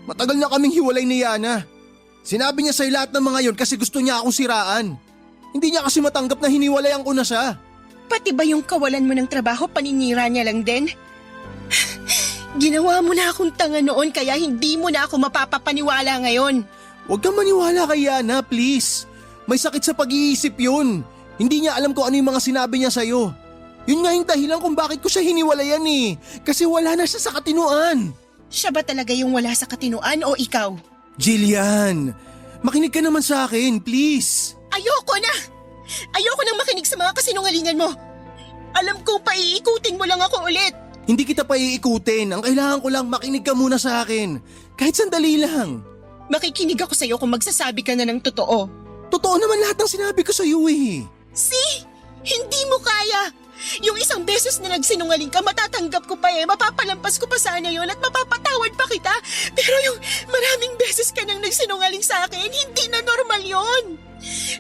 Matagal na kaming hiwalay ni Yana. Sinabi niya sa'yo lahat ng mga yon kasi gusto niya akong siraan. Hindi niya kasi matanggap na hiniwalayan ko na siya. Pati ba yung kawalan mo ng trabaho, paninira niya lang din? Ginawa mo na akong tanga noon kaya hindi mo na ako mapapapaniwala ngayon. Huwag kang maniwala kay Yana, please. May sakit sa pag-iisip yun. Hindi niya alam kung ano yung mga sinabi niya sa'yo. Yun nga yung dahilan kung bakit ko siya hiniwalayan eh. Kasi wala na siya sa katinuan. Siya ba talaga yung wala sa katinuan o ikaw? Jillian, makinig ka naman sa akin, please. Ayoko na! Ayoko nang makinig sa mga kasinungalingan mo. Alam kong paiikutin mo lang ako ulit. Hindi kita pa iikutin. Ang kailangan ko lang makinig ka muna sa akin. Kahit sandali lang. Makikinig ako sa'yo kung magsasabi ka na ng totoo. Totoo naman lahat ng sinabi ko sa'yo eh. See? Hindi mo kaya. Yung isang beses na nagsinungaling ka, matatanggap ko pa eh. Mapapalampas ko pa sana yun at mapapatawad pa kita. Pero yung maraming beses ka nang nagsinungaling sa akin, hindi na normal yun.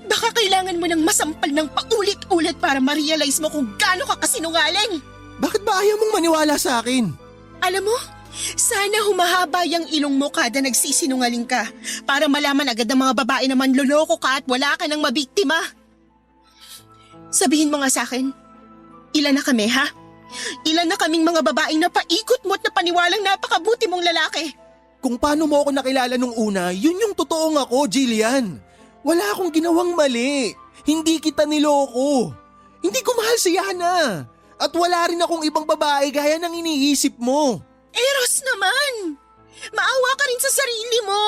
Baka kailangan mo ng masampal ng paulit-ulit para ma-realize mo kung gaano ka kasinungaling. Bakit ba ayaw mong maniwala sa akin? Alam mo, Sana humahaba yung ilong mo kada nagsisinungaling ka para malaman agad ng mga babae na manloloko ka at wala ka ng mabiktima. Sabihin mo nga sa akin, ilan na kami ha? Ilan na kaming mga babaeng napaikot mo at napaniwalang napakabuti mong lalaki? Kung paano mo ako nakilala nung una, yun yung totoong ako, Jillian. Wala akong ginawang mali. Hindi kita niloko. Hindi ko mahal si Yana. At wala rin akong ibang babae gaya ng iniisip mo. Eros naman! Maawa ka rin sa sarili mo.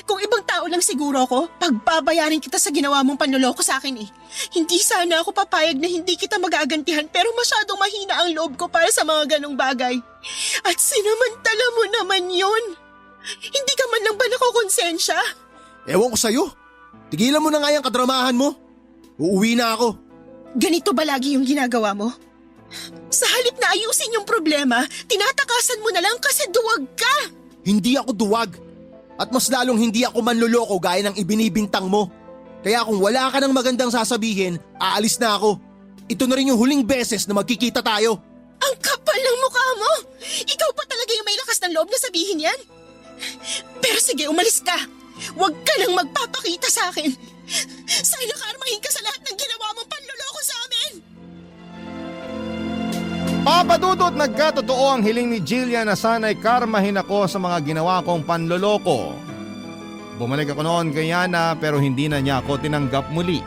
Kung ibang tao lang siguro ako, pagbabayarin kita sa ginawa mong panloloko sa akin eh. Hindi sana ako papayag na hindi kita magagantihan pero masyadong mahina ang loob ko para sa mga ganong bagay. At sinamantala mo naman yun. Hindi ka man lang ba nakukonsensya? Ewan ko sa'yo. Tigilan mo na nga yung kadramahan mo. Uuwi na ako. Ganito ba lagi yung ginagawa mo? Sa halip na ayusin yung problema, tinatakasan mo na lang kasi duwag ka. Hindi ako duwag. At mas lalong hindi ako manloloko gaya ng ibinibintang mo. Kaya kung wala ka ng magandang sasabihin, aalis na ako. Ito na rin yung huling beses na magkikita tayo. Ang kapal ng mukha mo! Ikaw pa talaga yung may lakas ng loob na sabihin yan? Pero sige, umalis ka. Huwag ka nang magpapakita sa akin. Sana karmahin ka sa lahat ng ginawa mong panloloko sa amin! Papadudot, nagkatotoo ang hiling ni Jillian na sana'y karmahin ako sa mga ginawa kong panloloko. Bumalik ako noon kay Yana pero hindi na niya ako tinanggap muli.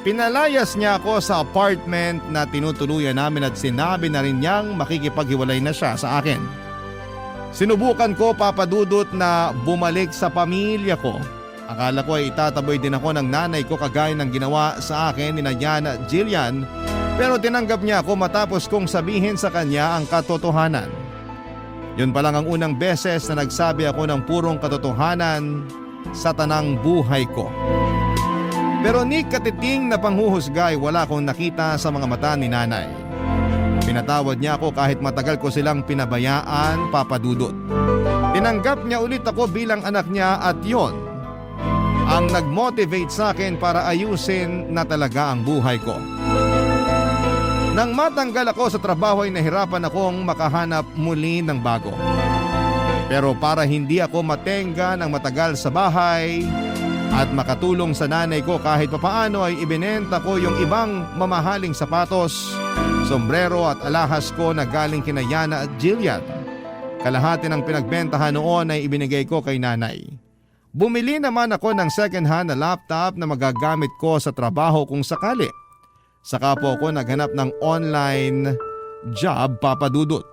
Pinalayas niya ako sa apartment na tinutuluyan namin at sinabi na rin niyang makikipaghiwalay na siya sa akin. Sinubukan ko, Papadudot, na bumalik sa pamilya ko. Akala ko ay itataboy din ako ng nanay ko kagaya ng ginawa sa akin ni Yana at Jillian. Pero tinanggap niya ako matapos kong sabihin sa kanya ang katotohanan. Yun pa lang ang unang beses na nagsabi ako ng purong katotohanan sa tanang buhay ko. Pero ni katiting na panghuhusgay wala akong nakita sa mga mata ni nanay. Pinatawad niya ako kahit matagal ko silang pinabayaan, Papadudot. Tinanggap niya ulit ako bilang anak niya at yon ang nag-motivate sa akin para ayusin na talaga ang buhay ko. Nang matanggal ako sa trabaho ay nahirapan akong makahanap muli ng bago. Pero para hindi ako matenga ng matagal sa bahay at makatulong sa nanay ko kahit papaano ay ibinenta ko yung ibang mamahaling sapatos, sombrero at alahas ko na galing kina Yana at Jillian. Kalahati ng pinagbentahan noon ay ibinigay ko kay nanay. Bumili naman ako ng second-hand na laptop na magagamit ko sa trabaho kung sakali. Saka po ako naghanap ng online job, Papadudot.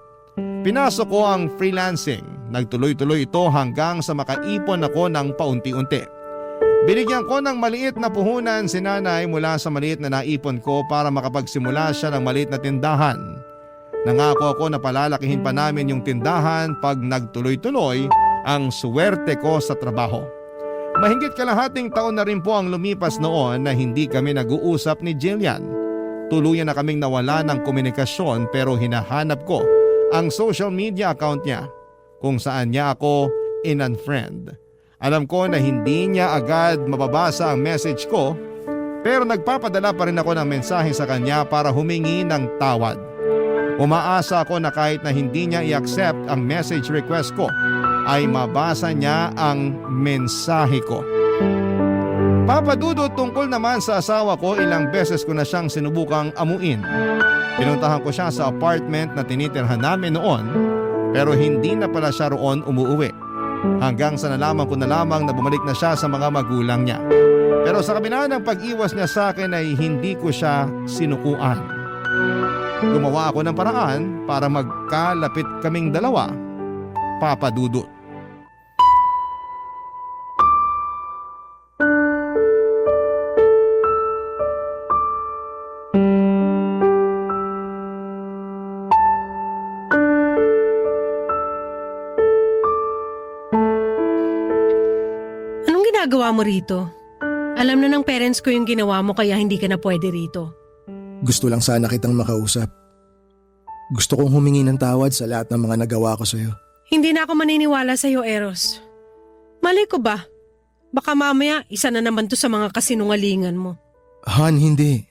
Pinasok ko ang freelancing. Nagtuloy-tuloy ito hanggang sa makaipon ako ng paunti-unti. Binigyan ko ng maliit na puhunan si nanay mula sa maliit na naipon ko para makapagsimula siya ng maliit na tindahan. Nangako ako na palalakihin pa namin yung tindahan pag nagtuloy-tuloy ang swerte ko sa trabaho. Mahigit kalahating taon na rin po ang lumipas noon na hindi kami nag-uusap ni Jillian. Tuluyan na kaming nawala ng komunikasyon pero hinahanap ko ang social media account niya kung saan niya ako in-unfriend. Alam ko na hindi niya agad mababasa ang message ko pero nagpapadala pa rin ako ng mensahe sa kanya para humingi ng tawad. Umaasa ako na kahit na hindi niya i-accept ang message request ko ay mabasa niya ang mensahe ko. Papadudot, tungkol naman sa asawa ko, ilang beses ko na siyang sinubukang amuin. Pinuntahan ko siya sa apartment na tinitirhan namin noon pero hindi na pala siya roon umuuwi. Hanggang sa nalaman ko na lamang na bumalik na siya sa mga magulang niya. Pero sa kabila ng pag-iwas niya sa akin ay hindi ko siya sinukuan. Gumawa ako ng paraan para magkalapit kaming dalawa, Papadudot. Ginagawa mo rito? Alam na ng parents ko yung ginawa mo kaya hindi ka na pwede rito. Gusto lang sana kitang makausap. Gusto kong humingi ng tawad sa lahat ng mga nagawa ko sa'yo. Hindi na ako maniniwala sa'yo, Eros. Malay ko ba? Baka mamaya isa na naman to sa mga kasinungalingan mo. Han, hindi.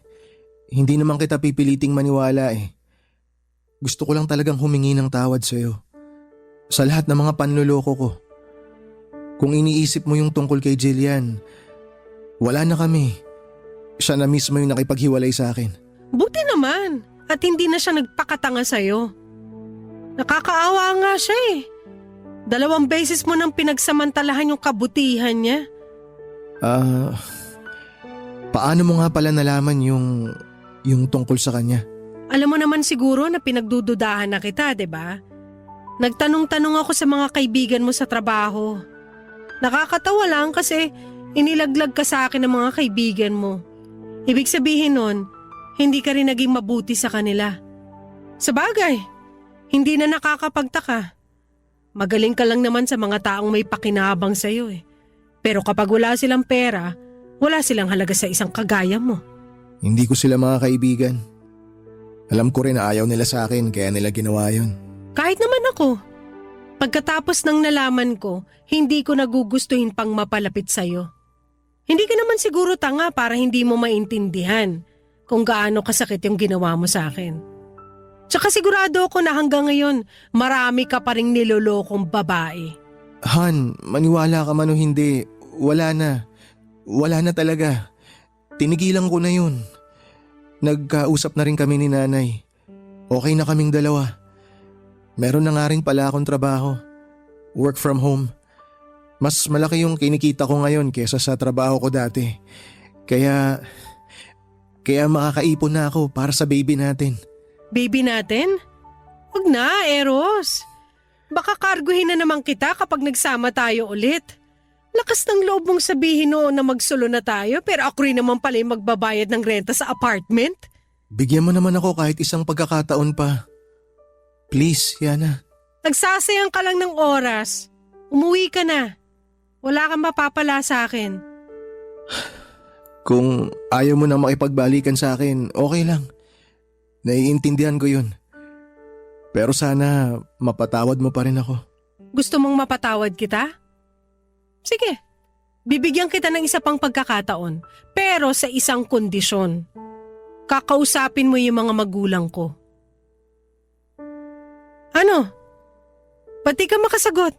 Hindi naman kita pipiliting maniwala eh. Gusto ko lang talagang humingi ng tawad sa'yo. sa lahat ng mga panloloko ko. Kung iniisip mo yung tungkol kay Jillian, wala na kami. Siya na mismo yung nakipaghiwalay sa akin. Buti naman at hindi na siya nagpakatanga sa'yo. Nakakaawa nga siya eh. 2 beses mo nang pinagsamantalahan yung kabutihan niya. Paano mo nga pala nalaman yung tungkol sa kanya? Alam mo naman siguro na pinagdududahan na kita, 'di ba? Nagtanong-tanong ako sa mga kaibigan mo sa trabaho. Nakakatawa lang kasi inilaglag ka sa akin ng mga kaibigan mo. Ibig sabihin nun, hindi ka rin naging mabuti sa kanila. Sabagay, hindi na nakakapagtaka. Magaling ka lang naman sa mga taong may pakinabang sa'yo eh. Pero kapag wala silang pera, wala silang halaga sa isang kagaya mo. Hindi ko sila mga kaibigan. Alam ko rin na ayaw nila sa akin kaya nila ginawa yun. Kahit naman ako. Pagkatapos ng nalaman ko, hindi ko nagugustuhin pang mapalapit sa'yo. Hindi ka naman siguro tanga para hindi mo maintindihan kung gaano kasakit yung ginawa mo sa akin. Tsaka sigurado ako na hanggang ngayon, marami ka pa ring nilolokong babae. Han, maniwala ka man o hindi, wala na. Wala na talaga. Tinigilan ko na yun. Nagkausap na rin kami ni nanay. Okay na kaming dalawa. Meron na nga rin pala akong trabaho. Work from home. Mas malaki yung kinikita ko ngayon kesa sa trabaho ko dati. Kaya makakaipon na ako para sa baby natin. Baby natin? Huwag na, Eros. Baka karguhin na naman kita kapag nagsama tayo ulit. Lakas ng loob mong sabihin noon na magsulo na tayo pero ako rin naman pala yung magbabayad ng renta sa apartment. Bigyan mo naman ako kahit isang pagkakataon pa. Please, Yana. Nagsasayang ka lang ng oras. Umuwi ka na. Wala kang mapapala sa akin. Kung ayaw mo na makipagbalikan sa akin, okay lang. Naiintindihan ko yun. Pero sana mapatawad mo pa rin ako. Gusto mong mapatawad kita? Sige, bibigyan kita ng isa pang pagkakataon, pero sa isang kondisyon. Kakausapin mo yung mga magulang ko. Ano? Pati ka makasagot.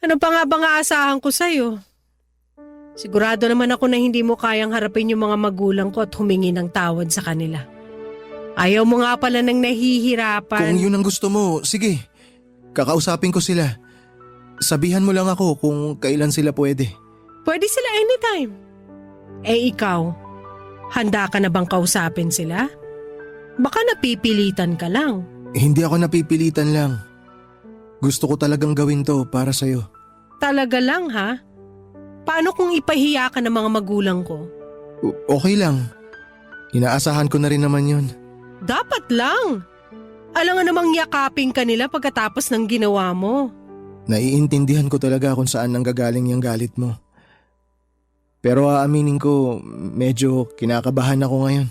Ano pa nga bang aasahan ko sa'yo? Sigurado naman ako na hindi mo kayang harapin yung mga magulang ko at humingi ng tawad sa kanila. Ayaw mo nga pala ng nahihirapan. Kung yun ang gusto mo, sige. Kakausapin ko sila. Sabihan mo lang ako kung kailan sila pwede. Pwede sila anytime. Eh ikaw, handa ka na bang kausapin sila? Baka napipilitan ka lang. Hindi ako napipilitan lang. Gusto ko talagang gawin to para sa'yo. Talaga lang ha? Paano kung ipahiya ka ng mga magulang ko? Okay lang. Inaasahan ko na rin naman yun. Dapat lang. Alam nga namang yakapin ka nila pagkatapos ng ginawa mo. Naiintindihan ko talaga kung saan nanggagaling yung galit mo. Pero aaminin ko, medyo kinakabahan ako ngayon.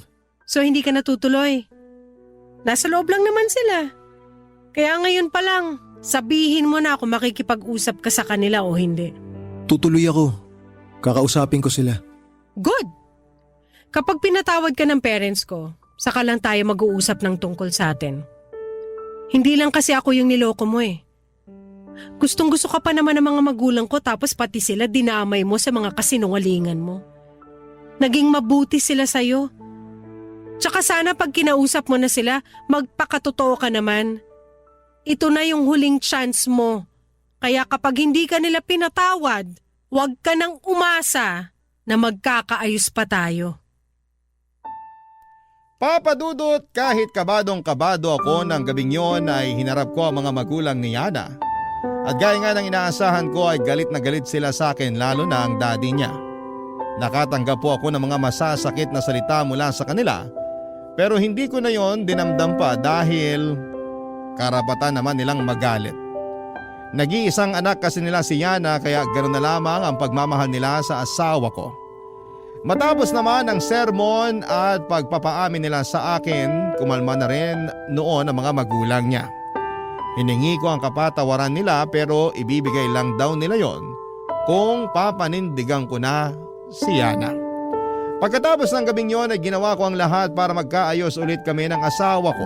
So hindi ka natutuloy? Nasa loob lang naman sila. Kaya ngayon pa lang, sabihin mo na kung makikipag-usap ka sa kanila o hindi. Tutuloy ako. Kakausapin ko sila. Good! Kapag pinatawad ka ng parents ko, saka lang tayo mag-uusap ng tungkol sa atin. Hindi lang kasi ako yung niloko mo eh. Gustong-gusto ka pa naman ng mga magulang ko tapos pati sila dinamay mo sa mga kasinungalingan mo. Naging mabuti sila sa'yo. Tsaka sana pag kinausap mo na sila, magpakatotoo ka naman. Ito na yung huling chance mo. Kaya kapag hindi ka nila pinatawad, huwag ka nang umasa na magkakaayos pa tayo. Papadudot, kahit kabadong-kabado ako ng gabing yon ay hinarap ko ang mga magulang ni Yana. At gaya nga ng inaasahan ko ay galit na galit sila sa akin, lalo na ang daddy niya. Nakatanggap po ako ng mga masasakit na salita mula sa kanila, pero hindi ko na yon dinamdam pa dahil karapatan naman nilang magalit. Nag-iisang anak kasi nila si Yana kaya ganoon na lamang ang pagmamahal nila sa asawa ko. Matapos naman ang sermon at pagpapaamin nila sa akin, kumalma na rin noon ang mga magulang niya. Hiningi ko ang kapatawaran nila pero ibibigay lang daw nila yon kung papanindigan ko na si Yana. Pagkatapos ng gabing yon ay ginawa ko ang lahat para magkaayos ulit kami ng asawa ko.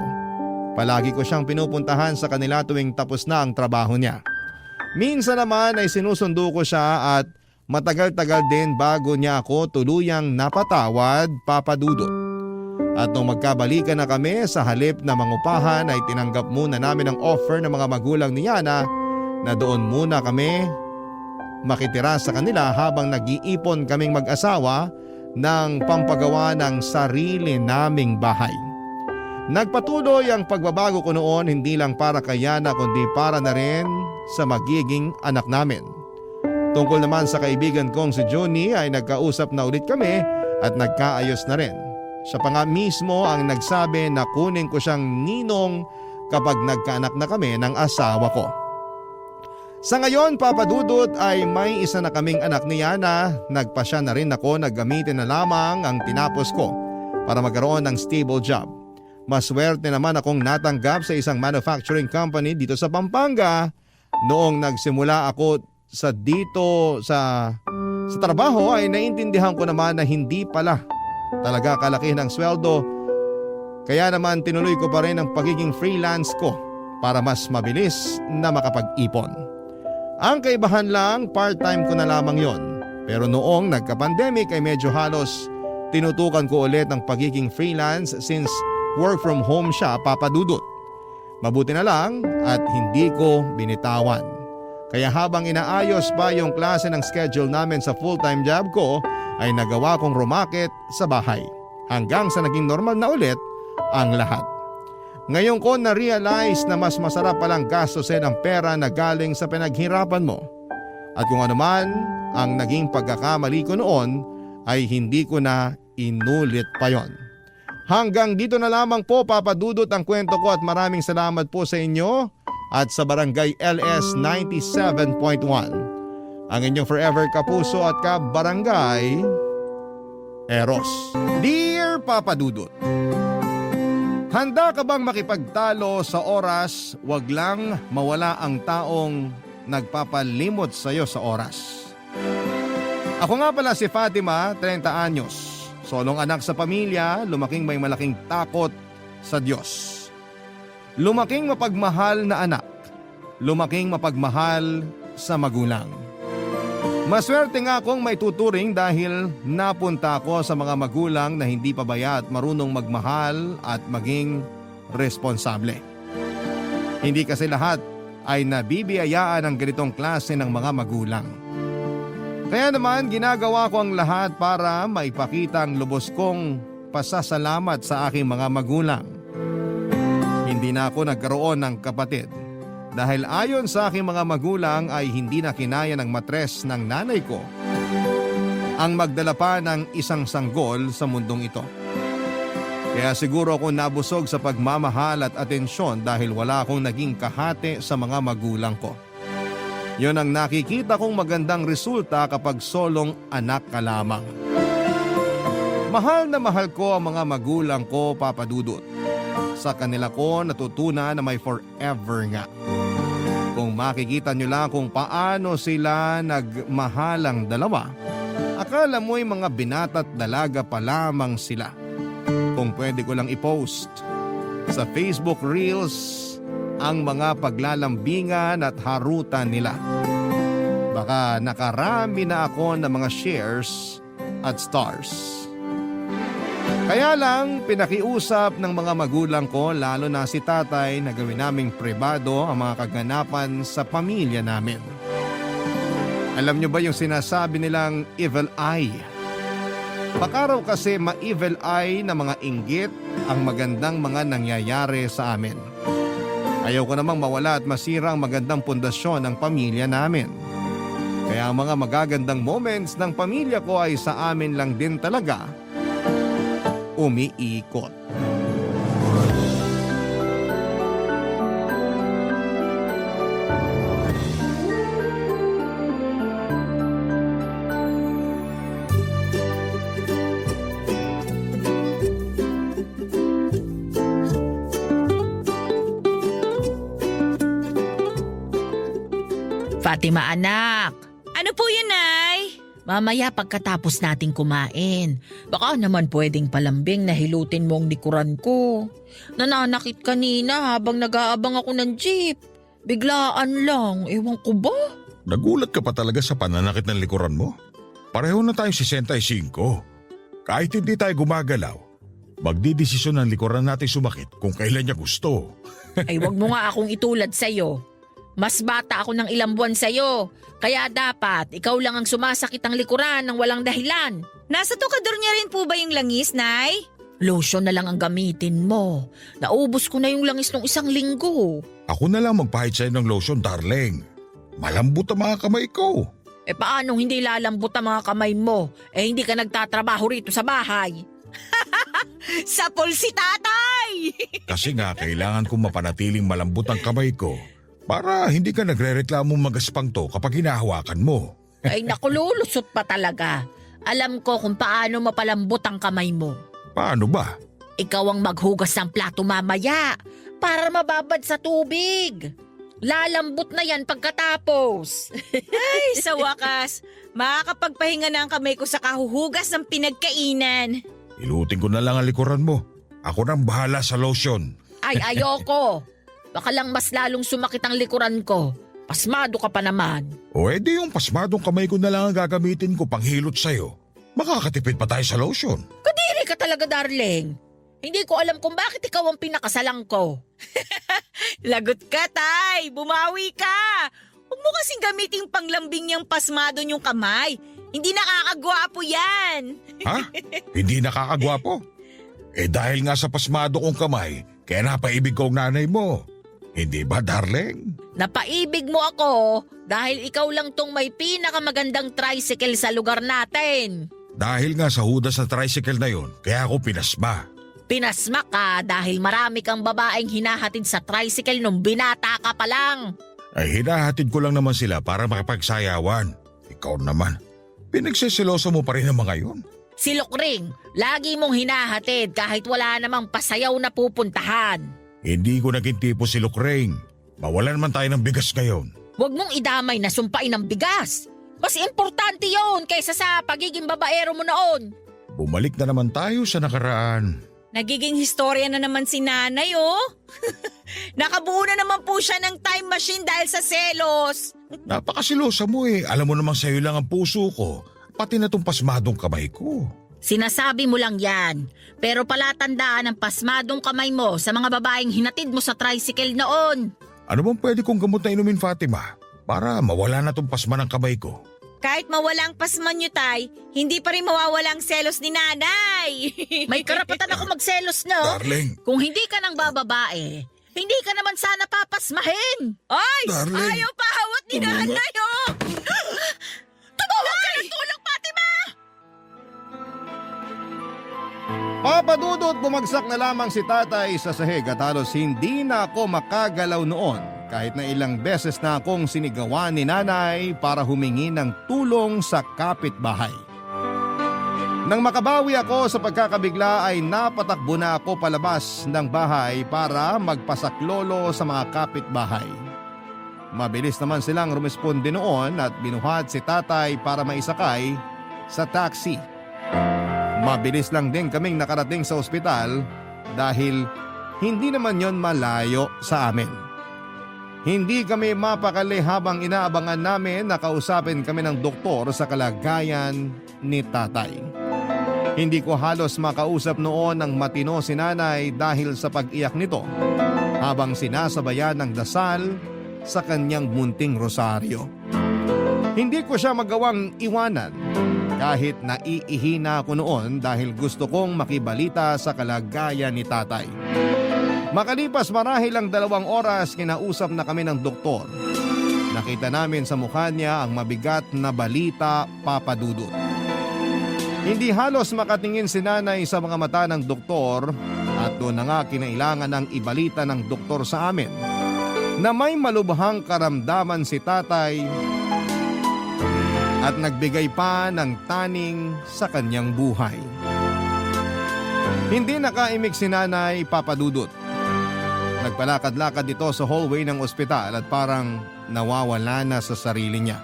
Palagi ko siyang pinupuntahan sa kanila tuwing tapos na ang trabaho niya. Minsan naman ay sinusundo ko siya at matagal-tagal din bago niya ako tuluyang napatawad, Papa Dudut. At nung magkabalikan na kami, sa halip na mangupahan ay tinanggap muna namin ang offer ng mga magulang ni Yana na doon muna kami makitira sa kanila habang nag-iipon kaming mag-asawa ng pampagawa ng sarili naming bahay. Nagpatuloy ang pagbabago ko noon hindi lang para kay Yana kundi para na rin sa magiging anak namin. Tungkol naman sa kaibigan kong si Johnny ay nagkausap na ulit kami at nagkaayos na rin. Siya pa nga mismo ang nagsabi na kunin ko siyang ninong kapag nagkaanak na kami ng asawa ko. Sa ngayon, Papa Dudut, ay may isa na kaming anak ni Yana. Nagpasya na rin ako na gamitin na lamang ang tinapos ko para magkaroon ng stable job. Maswerte naman akong natanggap sa isang manufacturing company dito sa Pampanga. Noong nagsimula ako sa trabaho ay naintindihan ko naman na hindi pala talaga kalaki ng sweldo. Kaya naman tinuloy ko pa rin ang pagiging freelance ko para mas mabilis na makapag-ipon. Ang kaibahan lang, part-time ko na lamang yon. Pero noong nagka-pandemic ay medyo halos tinutukan ko ulit ang pagiging freelance since work from home siya, Papa Dudut. Mabuti na lang at hindi ko binitawan. Kaya habang inaayos pa yung klase ng schedule namin sa full-time job ko ay nagawa kong rumakit sa bahay. Hanggang sa naging normal na ulit ang lahat. Ngayon ko na-realize na mas masarap palang gastusin ang pera na galing sa pinaghirapan mo. At kung ano man ang naging pagkakamali ko noon ay hindi ko na inulit pa yon. Hanggang dito na lamang po, Papa Dudut, ang kwento ko at maraming salamat po sa inyo at sa Barangay LS 97.1. Ang inyong forever kapuso at kabarangay, Eros. Dear Papa Dudut, handa ka bang makipagtalo sa oras, wag lang mawala ang taong nagpapalimot sa iyo sa oras? Ako nga pala si Fatima, 30 anyos. Solong anak sa pamilya, lumaking may malaking takot sa Diyos. Lumaking mapagmahal na anak. Lumaking mapagmahal sa magulang. Maswerte nga akong may tuturing dahil napunta ako sa mga magulang na hindi pabaya at marunong magmahal at maging responsable. Hindi kasi lahat ay nabibiyayaan ng ganitong klase ng mga magulang. Kaya naman ginagawa ko ang lahat para maipakita ang lubos kong pasasalamat sa aking mga magulang. Hindi na ako nagkaroon ng kapatid dahil ayon sa aking mga magulang ay hindi na kinaya ng matres ng nanay ko ang magdala pa ng isang sanggol sa mundong ito. Kaya siguro ako nabusog sa pagmamahal at atensyon dahil wala akong naging kahati sa mga magulang ko. Yon ang nakikita kong magandang resulta kapag solong anak ka lamang. Mahal na mahal ko ang mga magulang ko, Papa Dudut. Sa kanila ko natutunan na may forever nga. Kung makikita nyo lang kung paano sila nagmahalang dalawa, akala mo'y mga binata't dalaga pa lamang sila. Kung pwede ko lang i-post sa Facebook Reels ang mga paglalambingan at harutan nila. Baka nakarami na ako ng mga shares at stars. Kaya lang pinakiusap ng mga magulang ko lalo na si tatay na gawin naming pribado ang mga kaganapan sa pamilya namin. Alam nyo ba yung sinasabi nilang evil eye? Baka raw kasi ma-evil eye na mga inggit ang magandang mga nangyayari sa amin. Ayaw ko namang mawala at masira ang magandang pundasyon ng pamilya namin. Kaya ang mga magagandang moments ng pamilya ko ay sa amin lang din talaga umiikot. Fatima anak, ano po yun, Nay? Mamaya pagkatapos nating kumain, baka naman pwedeng palambing na hilutin mo ang likuran ko. Nananakit kanina habang nag-aabang ako ng jeep. Biglaan lang, ewan ko ba? Nagulat ka pa talaga sa pananakit ng likuran mo? Pareho na tayong 65. Kahit hindi tayo gumagalaw, magdidesisyon ng likuran natin sumakit kung kailan niya gusto. Ay wag mo nga akong itulad sa'yo. Mas bata ako ng ilang buwan sa'yo. Kaya dapat, ikaw lang ang sumasakit ang likuran ng walang dahilan. Nasa tukador niya rin po ba yung langis, Nay? Lotion na lang ang gamitin mo. Naubos ko na yung langis ng 1 linggo. Ako na lang magpahit sa'yo ng lotion, darling. Malambot ang mga kamay ko. E paanong hindi lalambot ang mga kamay mo? Eh hindi ka nagtatrabaho rito sa bahay. Sapol si tatay! Kasi nga kailangan kong mapanatiling malambot ang kamay ko para hindi ka nagre-reklamo magaspang to kapag hinahawakan mo. Ay nakululusot pa talaga. Alam ko kung paano mapalambot ang kamay mo. Paano ba? Ikaw ang maghugas ng plato mamaya para mababad sa tubig. Lalambot na yan pagkatapos. Ay, sa wakas, makakapagpahinga na ang kamay ko sa kahuhugas ng pinagkainan. Ilutin ko na lang ang likuran mo. Ako nang bahala sa lotion. Ay ayoko. Baka lang mas lalong sumakit ang likuran ko. Pasmado ka pa naman. O edi yung pasmadong kamay ko na lang ang gagamitin ko panghilot sa'yo. Makakatipid pa tayo sa lotion. Kadiri ka talaga, darling. Hindi ko alam kung bakit ikaw ang pinakasalang ko. Lagot ka, Tay! Bumawi ka! Huwag mo kasing gamitin panglambing niyang pasmado niyong kamay. Hindi nakakagwapo yan. Ha? Hindi nakakagwapo? Eh dahil nga sa pasmado kong kamay, kaya napaibig ko ang nanay mo. Hindi ba, darling? Napaibig mo ako dahil ikaw lang tong may pinakamagandang tricycle sa lugar natin. Dahil nga sa hudas na tricycle na yon, kaya ako pinasma. Pinasma ka dahil marami kang babaeng hinahatid sa tricycle nung binata ka pa lang. Ay hinahatid ko lang naman sila para makipagsayawan. Ikaw naman, pinagsisiloso mo pa rin ang mga yon. Si Lukring, lagi mong hinahatid kahit wala namang pasayaw na pupuntahan. Hindi ko naging tipo si Lukreng. Mawalan man tayo ng bigas ngayon. Huwag mong idamay na sumpain ng bigas. Mas importante yon kaysa sa pagiging babaero mo noon. Bumalik na naman tayo sa nakaraan. Nagiging historya na naman si nanay, oh. Nakabuo na naman po siya ng time machine dahil sa selos. Napakasilosa mo eh. Alam mo namang sa'yo lang ang puso ko. Pati na tong pasmadong kamay ko. Sinasabi mo lang yan. Pero palatandaan ang pasmadong kamay mo sa mga babaeng hinatid mo sa tricycle noon. Ano bang pwede kong gamot na inumin, Fatima? Para mawala na tong pasma ng kamay ko. Kahit mawala ang pasman niyo, Tay, hindi pa rin mawawala ang selos ni nanay. May karapatan ako magselos, no? Darling! Kung hindi ka nang bababae, hindi ka naman sana papasmahin. Ay! Darling! Ayaw pa hawat ni nanay, oh! Tumawag ka ng tulong, Fatima! Papadudot, bumagsak na lamang si tatay sa sahig at halos hindi na ako makagalaw noon. Kahit na ilang beses na akong sinigawan ni nanay para humingi ng tulong sa kapitbahay. Nang makabawi ako sa pagkakabigla ay napatakbo na ako palabas ng bahay para magpasaklolo sa mga kapitbahay. Mabilis naman silang rumesponde noon at binuhat si tatay para maisakay sa taxi. Mabilis lang din kaming nakarating sa ospital dahil hindi naman yon malayo sa amin. Hindi kami mapakali habang inaabangan namin na kausapin kami ng doktor sa kalagayan ni tatay. Hindi ko halos makausap noon ng matino si nanay dahil sa pag-iyak nito habang sinasabayan ng dasal sa kanyang munting rosaryo. Hindi ko siya magawang iwanan kahit naiihina ako noon dahil gusto kong makibalita sa kalagayan ni tatay. Makalipas marahil ang 2 oras, kinausap na kami ng doktor. Nakita namin sa mukha niya ang mabigat na balita, Papa Dudut. Hindi halos makatingin si nanay sa mga mata ng doktor at doon na nga kinailangan ng ibalita ng doktor sa amin na may malubhang karamdaman si tatay at nagbigay pa ng taning sa kanyang buhay. Hindi nakaimik si nanay, Papa Dudut. Nagpalakad-lakad ito sa hallway ng ospital at parang nawawala na sa sarili niya.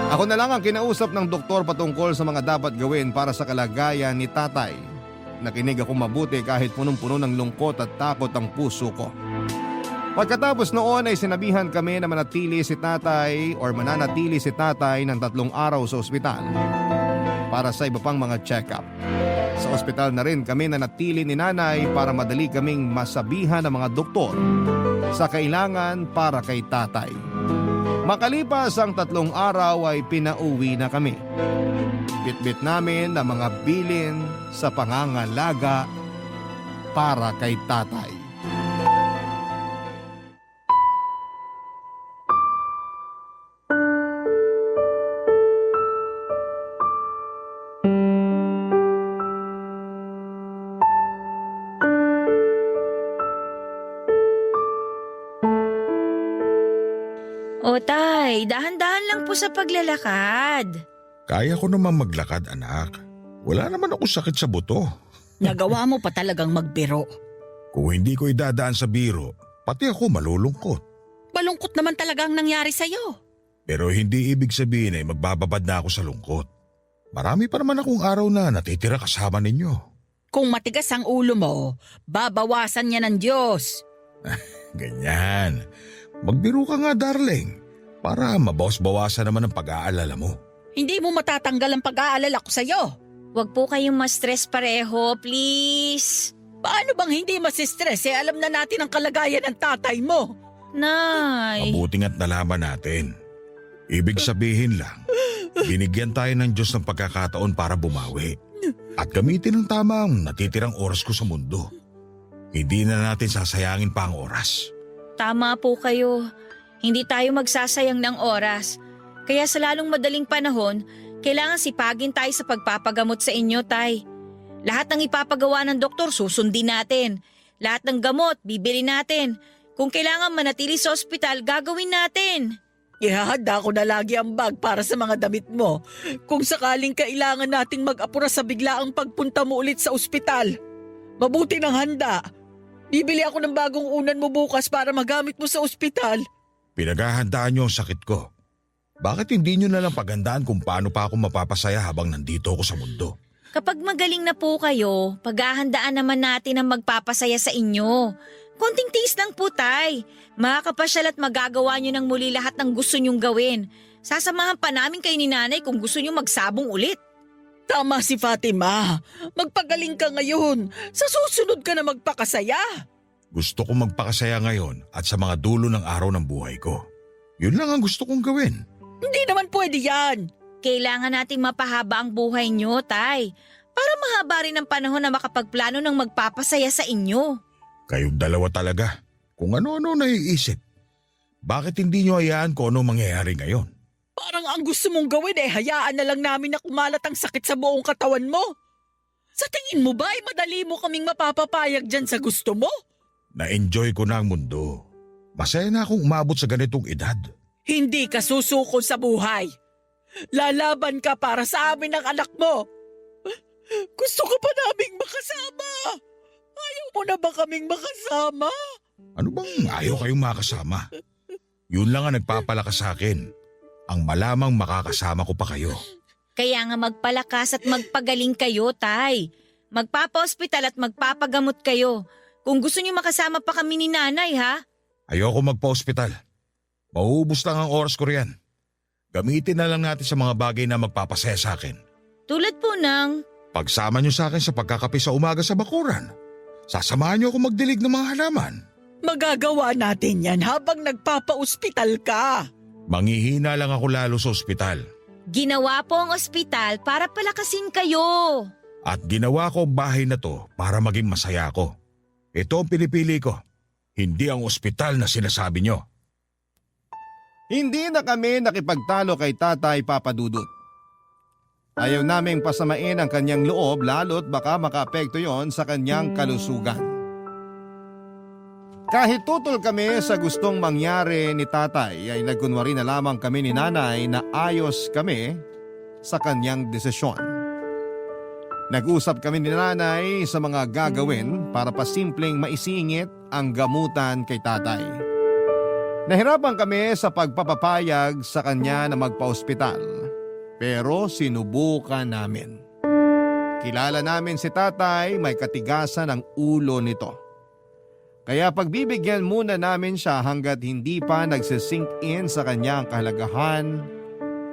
Ako na lang ang kinausap ng doktor patungkol sa mga dapat gawin para sa kalagayan ni tatay. Nakinig ako mabuti kahit punong-puno ng lungkot at takot ang puso ko. Pagkatapos noon ay sinabihan kami na manatili si tatay mananatili si tatay ng 3 araw sa ospital para sa iba pang mga check-up. Sa ospital na rin kami nanatili ni nanay para madali kaming masabihan ng mga doktor sa kailangan para kay tatay. Makalipas ang 3 araw ay pinauwi na kami. Bitbit namin ang mga bilin sa pangangalaga para kay tatay. O tay, dahan-dahan lang po sa paglalakad. Kaya ko naman maglakad, anak. Wala naman ako sakit sa buto. Nagawa mo pa talagang magbiro. Kung hindi ko idadaan sa biro, pati ako malulungkot. Malungkot naman talaga ang nangyari sa'yo. Pero hindi ibig sabihin ay magbababad na ako sa lungkot. Marami pa naman akong araw na natitira kasama ninyo. Kung matigas ang ulo mo, babawasan niya ng Diyos. Ganyan. Magbiro ka nga, darling. Para mabawas-bawasan naman ang pag-aalala mo. Hindi mo matatanggal ang pag-aalala ko sa'yo. Huwag po kayong ma-stress pareho, please. Paano bang hindi masistress alam na natin ang kalagayan ng tatay mo? Nay. Mabuting at nalaman natin. Ibig sabihin lang, binigyan tayo ng Diyos ng pagkakataon para bumawi. At gamitin ng tama ang natitirang oras ko sa mundo. Hindi na natin sasayangin pa ang oras. Tama po kayo. Hindi tayo magsasayang ng oras. Kaya sa lalong madaling panahon, kailangan sipagin tayo sa pagpapagamot sa inyo, tay. Lahat ng ipapagawa ng doktor, susundin natin. Lahat ng gamot, bibili natin. Kung kailangan manatili sa ospital, gagawin natin. Ihahanda ko na lagi ang bag para sa mga damit mo. Kung sakaling kailangan nating mag-apura sa biglaang pagpunta mo ulit sa ospital. Mabuti ng handa. Bibili ako ng bagong unan mo bukas para magamit mo sa ospital. Pinaghahandaan niyo ang sakit ko. Bakit hindi niyo na lang paghandaan kung paano pa ako mapapasaya habang nandito ako sa mundo? Kapag magaling na po kayo, paghahandaan naman natin ang magpapasaya sa inyo. Konting tiis lang po, tay. Makakapasyal at magagawa nyo ng muli lahat ng gusto nyong gawin. Sasamahan pa namin kayo ni nanay kung gusto nyo magsabong ulit. Tama si Fatima. Magpagaling ka ngayon. Sa susunod ka na magpakasaya. Gusto kong magpakasaya ngayon at sa mga dulo ng araw ng buhay ko. Yun lang ang gusto kong gawin. Hindi naman pwede yan. Kailangan nating mapahaba ang buhay nyo, tay. Para mahaba rin ang panahon na makapagplano ng magpapasaya sa inyo. Kayong dalawa talaga. Kung ano-ano naiisip. Bakit hindi nyo hayaan kung ano mangyayari ngayon? Parang ang gusto mong gawin hayaan na lang namin na kumalat ang sakit sa buong katawan mo. Sa tingin mo ba madali mo kaming mapapapayag dyan sa gusto mo? Na-enjoy ko na ang mundo. Masaya na akong umabot sa ganitong edad. Hindi ka susuko sa buhay. Lalaban ka para sa amin ng anak mo. Gusto ka pa naming makasama. Ayaw mo na ba kaming makasama? Ano bang ayaw kayong makasama? Yun lang ang nagpapalakas sa akin. Ang malamang makakasama ko pa kayo. Kaya nga magpalakas at magpagaling kayo, tay. Magpapa-hospital at magpapagamot kayo. Kung gusto niyo makasama pa kami ni nanay, ha? Ayoko magpa-hospital. Mauubos lang ang oras ko riyan. Gamitin na lang natin sa mga bagay na magpapasaya sa akin. Tulad po ng... Pagsama niyo sa akin sa pagkakape sa umaga sa bakuran. Sasamahan niyo ako magdilig ng mga halaman. Magagawa natin yan habang nagpapa-ospital ka. Manghihina lang ako lalo sa ospital. Ginawa po ang ospital para palakasin kayo. At ginawa ko ang bahay na to para maging masaya ako. Ito ang pinipili ko. Hindi ang ospital na sinasabi nyo. Hindi na kami nakipagtalo kay Tatay Papadudut. Ayaw naming pasamain ang kanyang loob lalo't baka makaapekto yon sa kanyang kalusugan. Kahit tutol kami sa gustong mangyari ni tatay ay nagkunwari na lamang kami ni nanay na ayos kami sa kanyang desisyon. Nag-usap kami ni nanay sa mga gagawin para pasimpleng maisingit ang gamutan kay tatay. Nahirapan kami sa pagpapapayag sa kanya na magpa-ospital, pero sinubukan namin. Kilala namin si tatay, may katigasan ang ulo nito. Kaya pagbibigyan muna namin siya hanggat hindi pa nagsisink in sa kanya ang kahalagahan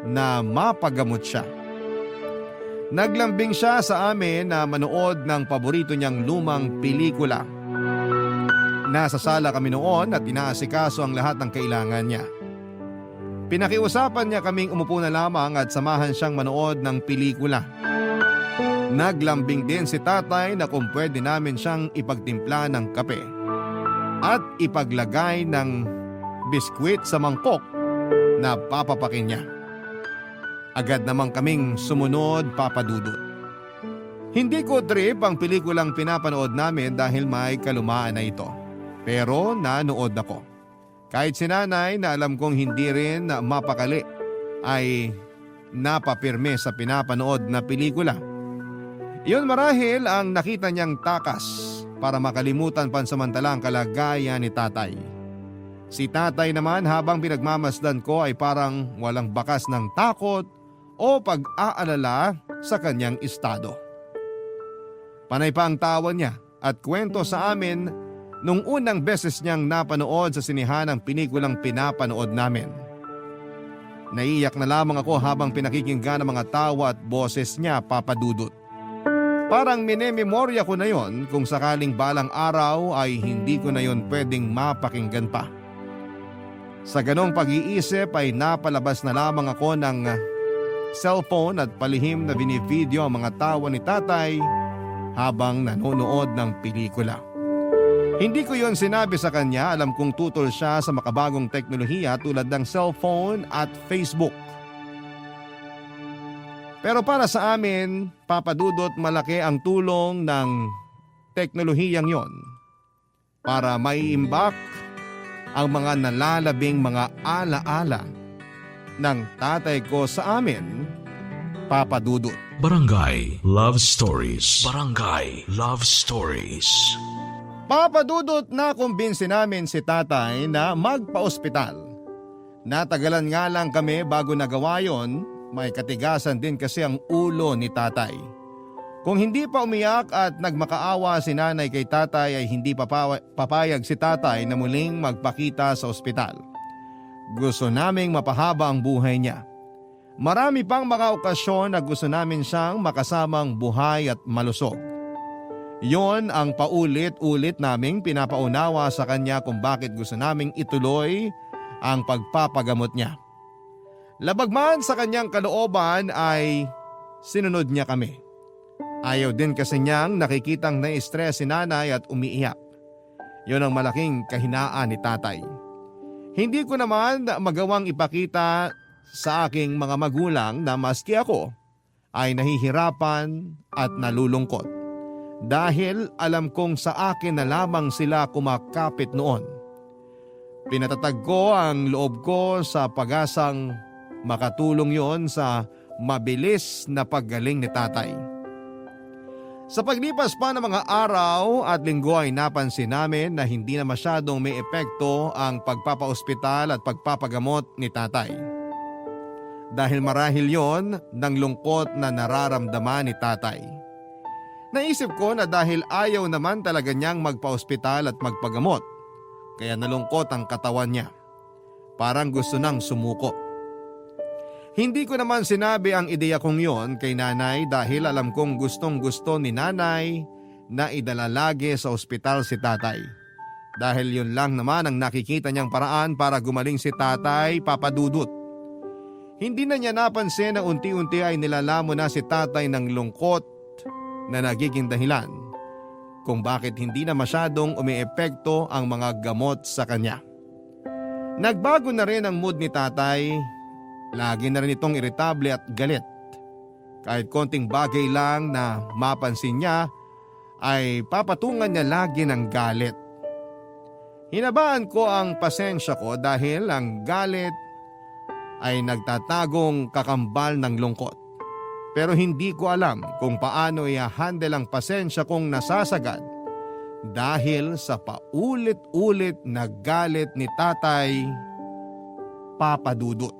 na mapagamot siya. Naglambing siya sa amin na manood ng paborito niyang lumang pelikula. Nasa sala kami noon at inaasikaso ang lahat ng kailangan niya. Pinakiusapan niya kaming umupo na lamang at samahan siyang manood ng pelikula. Naglambing din si tatay na kung pwede namin siyang ipagtimpla ng kape at ipaglagay ng biskwit sa mangkok na papapakin niya. Agad namang kaming sumunod, Papa Dudut. Hindi ko trip ang pelikulang pinapanood namin dahil may kalumaan na ito. Pero nanood ako. Kahit si nanay na alam kong hindi rin mapakali ay napapirme sa pinapanood na pelikula. Iyon marahil ang nakita niyang takas para makalimutan pansamantala ang kalagayan ni tatay. Si tatay naman habang pinagmamasdan ko ay parang walang bakas ng takot o pag-aalala sa kanyang estado. Panay pa ang tawa niya at kwento sa amin nung unang beses niyang napanood sa sinihan ang pelikulang pinapanood namin. Naiyak na lamang ako habang pinakikinggan ang mga tawa at boses niya, Papa Dudut. Parang minememorya ko na yon kung sakaling balang araw ay hindi ko na yon pwedeng mapakinggan pa. Sa ganong pag-iisip ay napalabas na lamang ako ng cellphone at palihim na binivideo ang mga tawa ni tatay habang nanonood ng pelikula. Hindi ko yon sinabi sa kanya, alam kong tutol siya sa makabagong teknolohiya tulad ng cellphone at Facebook. Pero para sa amin, Papa Dudut, malaki ang tulong ng teknolohiyang yon para maiimbak ang mga nalalabing mga alaala ng tatay ko sa amin, Papa Dudut. Barangay Love Stories. Barangay Love Stories. Papa Dudut, nakumbinsi namin si tatay na magpa-ospital. Natagalan nga lang kami bago nagawa yon, may katigasan din kasi ang ulo ni tatay. Kung hindi pa umiyak at nagmakaawa si nanay kay tatay ay hindi papayag si tatay na muling magpakita sa ospital. Gusto naming mapahaba ang buhay niya. Marami pang mga okasyon na gusto namin siyang makasamang buhay at malusog. Yon ang paulit-ulit naming pinapaunawa sa kanya kung bakit gusto naming ituloy ang pagpapagamot niya. Labag man sa kanyang kalooban ay sinunod niya kami. Ayaw din kasi niyang nakikitang na-stress si nanay at umiiyak. Yon ang malaking kahinaan ni tatay. Hindi ko naman magawang ipakita sa aking mga magulang na maski ako ay nahihirapan at nalulungkot. Dahil alam kong sa akin na lamang sila kumakapit noon. Pinatatag ko ang loob ko sa pag-asang makatulong yon sa mabilis na paggaling ni tatay. Sa paglipas pa ng mga araw at linggo ay napansin namin na hindi na masyadong may epekto ang pagpapaospital at pagpapagamot ni tatay. Dahil marahil yon ng lungkot na nararamdaman ni tatay. Naisip ko na dahil ayaw naman talaga niyang magpa-ospital at magpagamot, kaya nalungkot ang katawan niya. Parang gusto nang sumuko. Hindi ko naman sinabi ang ideya kong yon kay nanay dahil alam kong gustong gusto ni nanay na idala lagi sa ospital si tatay. Dahil yun lang naman ang nakikita niyang paraan para gumaling si tatay, Papa Dudut. Hindi na niya napansin na unti-unti ay nilalamo na si tatay ng lungkot na nagiging dahilan kung bakit hindi na masyadong umiepekto ang mga gamot sa kanya. Nagbago na rin ang mood ni tatay. Lagi na rin itong iritable at galit. Kahit konting bagay lang na mapansin niya ay papatungan niya lagi ng galit. Hinabaan ko ang pasensya ko dahil ang galit ay nagtatagong kakambal ng lungkot. Pero hindi ko alam kung paano i-handle ang pasensya kong nasasagad dahil sa paulit-ulit na galit ni Tatay Papa Dudut.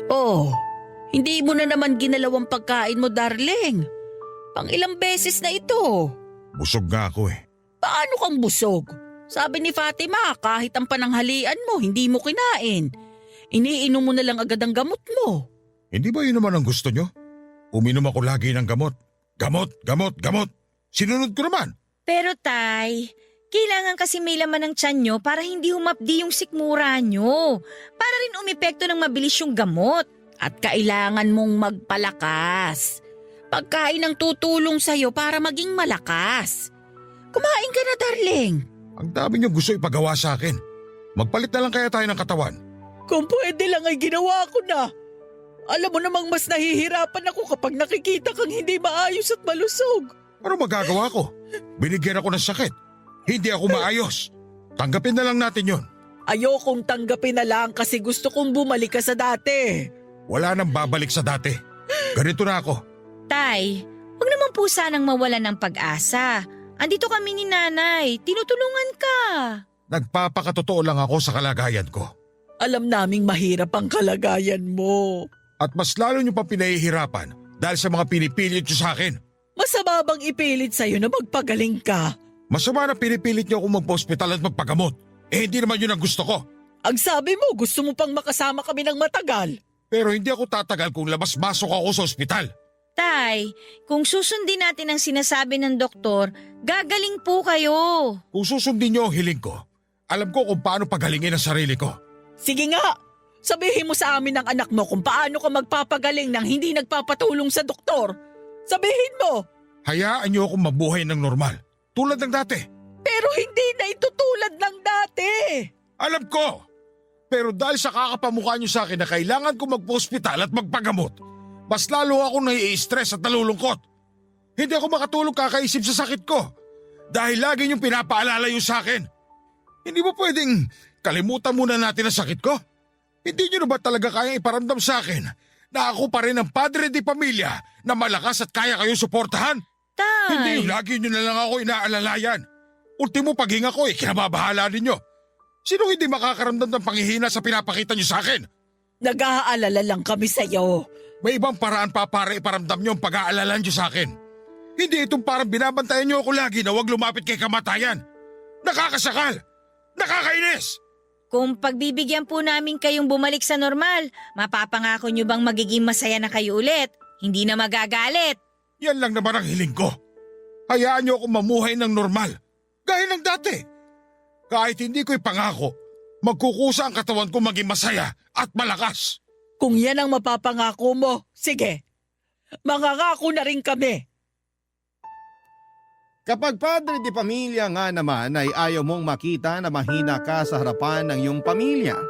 Oh, hindi mo na naman ginalaw ang pagkain mo, darling. Pang ilang beses na ito. Busog nga ako eh. Paano kang busog? Sabi ni Fatima, kahit ang pananghalian mo, hindi mo kinain. Iniinom mo na lang agad ang gamot mo. Hindi ba yun naman ang gusto nyo? Uminom ako lagi ng gamot. Gamot, gamot, gamot. Sinunod ko naman. Pero Tay, kailangan kasi may laman ng tiyan nyo para hindi humapdi yung sikmura nyo. Para rin umepekto ng mabilis yung gamot. At kailangan mong magpalakas. Pagkain ang tutulong sa'yo para maging malakas. Kumain ka na, darling. Ang dami nyo gusto ipagawa sa akin. Magpalit na lang kaya tayo ng katawan. Kung pwede lang ay ginawa ko na. Alam mo namang mas nahihirapan ako kapag nakikita kang hindi maayos at malusog. Ano magagawa ko? Binigyan ako ng sakit. Hindi ako maayos. Tanggapin na lang natin yon. Ayokong tanggapin na lang kasi gusto kong bumalik ka sa dati. Wala nang babalik sa dati. Ganito na ako. Tay, huwag naman po sanang mawalan ng pag-asa. Andito kami ni Nanay, tinutulungan ka. Nagpapakatotoo lang ako sa kalagayan ko. Alam naming mahirap ang kalagayan mo. At mas lalo nyo pa pinahihirapan dahil sa mga pinipilit nyo sa akin. Masama bang ipilit sa'yo na magpagaling ka? Masama na pinipilit nyo akong magpa-hospital at magpagamot. Hindi naman yun ang gusto ko. Ang sabi mo, gusto mo pang makasama kami ng matagal. Pero hindi ako tatagal kung labas-masok ako sa ospital. Tay, kung susundin natin ang sinasabi ng doktor, gagaling po kayo. Kung susundin nyo ang hiling ko, alam ko kung paano pagalingin ang sarili ko. Sige nga, sabihin mo sa amin ng anak mo kung paano ka magpapagaling nang hindi nagpapatulong sa doktor. Sabihin mo. Hayaan nyo akong mabuhay ng normal, tulad ng dati. Pero hindi na ito tulad ng dati. Alam ko! Pero dahil sa kakapamukha nyo sa akin na kailangan ko magpa-hospital at magpagamot, mas lalo ako nai-stress at nalulungkot. Hindi ako makatulog kakaisip sa sakit ko dahil lagi niyong pinapaalala yung sa akin. Hindi ba pwedeng kalimutan muna natin ang sakit ko? Hindi niyo na ba talaga kayang iparamdam sa akin na ako pa rin ang padre di pamilya na malakas at kaya kayong suportahan? Tay! Hindi yung lagi niyo na lang ako inaalalayan. Ultimo paghinga ko kinababahala ninyo. Sino hindi makakaramdam ng panghihina sa pinapakita niyo sa akin? Nag-aalala lang kami sa'yo. May ibang paraan pa para iparamdam niyo ang pag-aalala niyo sa akin. Hindi itong parang binabantayan niyo ako lagi na huwag lumapit kay kamatayan. Nakakasakal! Nakakainis! Kung pagbibigyan po namin kayong bumalik sa normal, mapapangako nyo bang magiging masaya na kayo ulit? Hindi na magagalit. Yan lang naman ang hiling ko. Hayaan niyo akong mamuhay ng normal. Gaya ng dati. Kahit hindi ko ipangako, magkukusa ang katawan ko maging masaya at malakas. Kung yan ang mapapangako mo, sige. Mangangako na rin kami. Kapag padre di pamilya nga naman ay ayaw mong makita na mahina ka sa harapan ng iyong pamilya.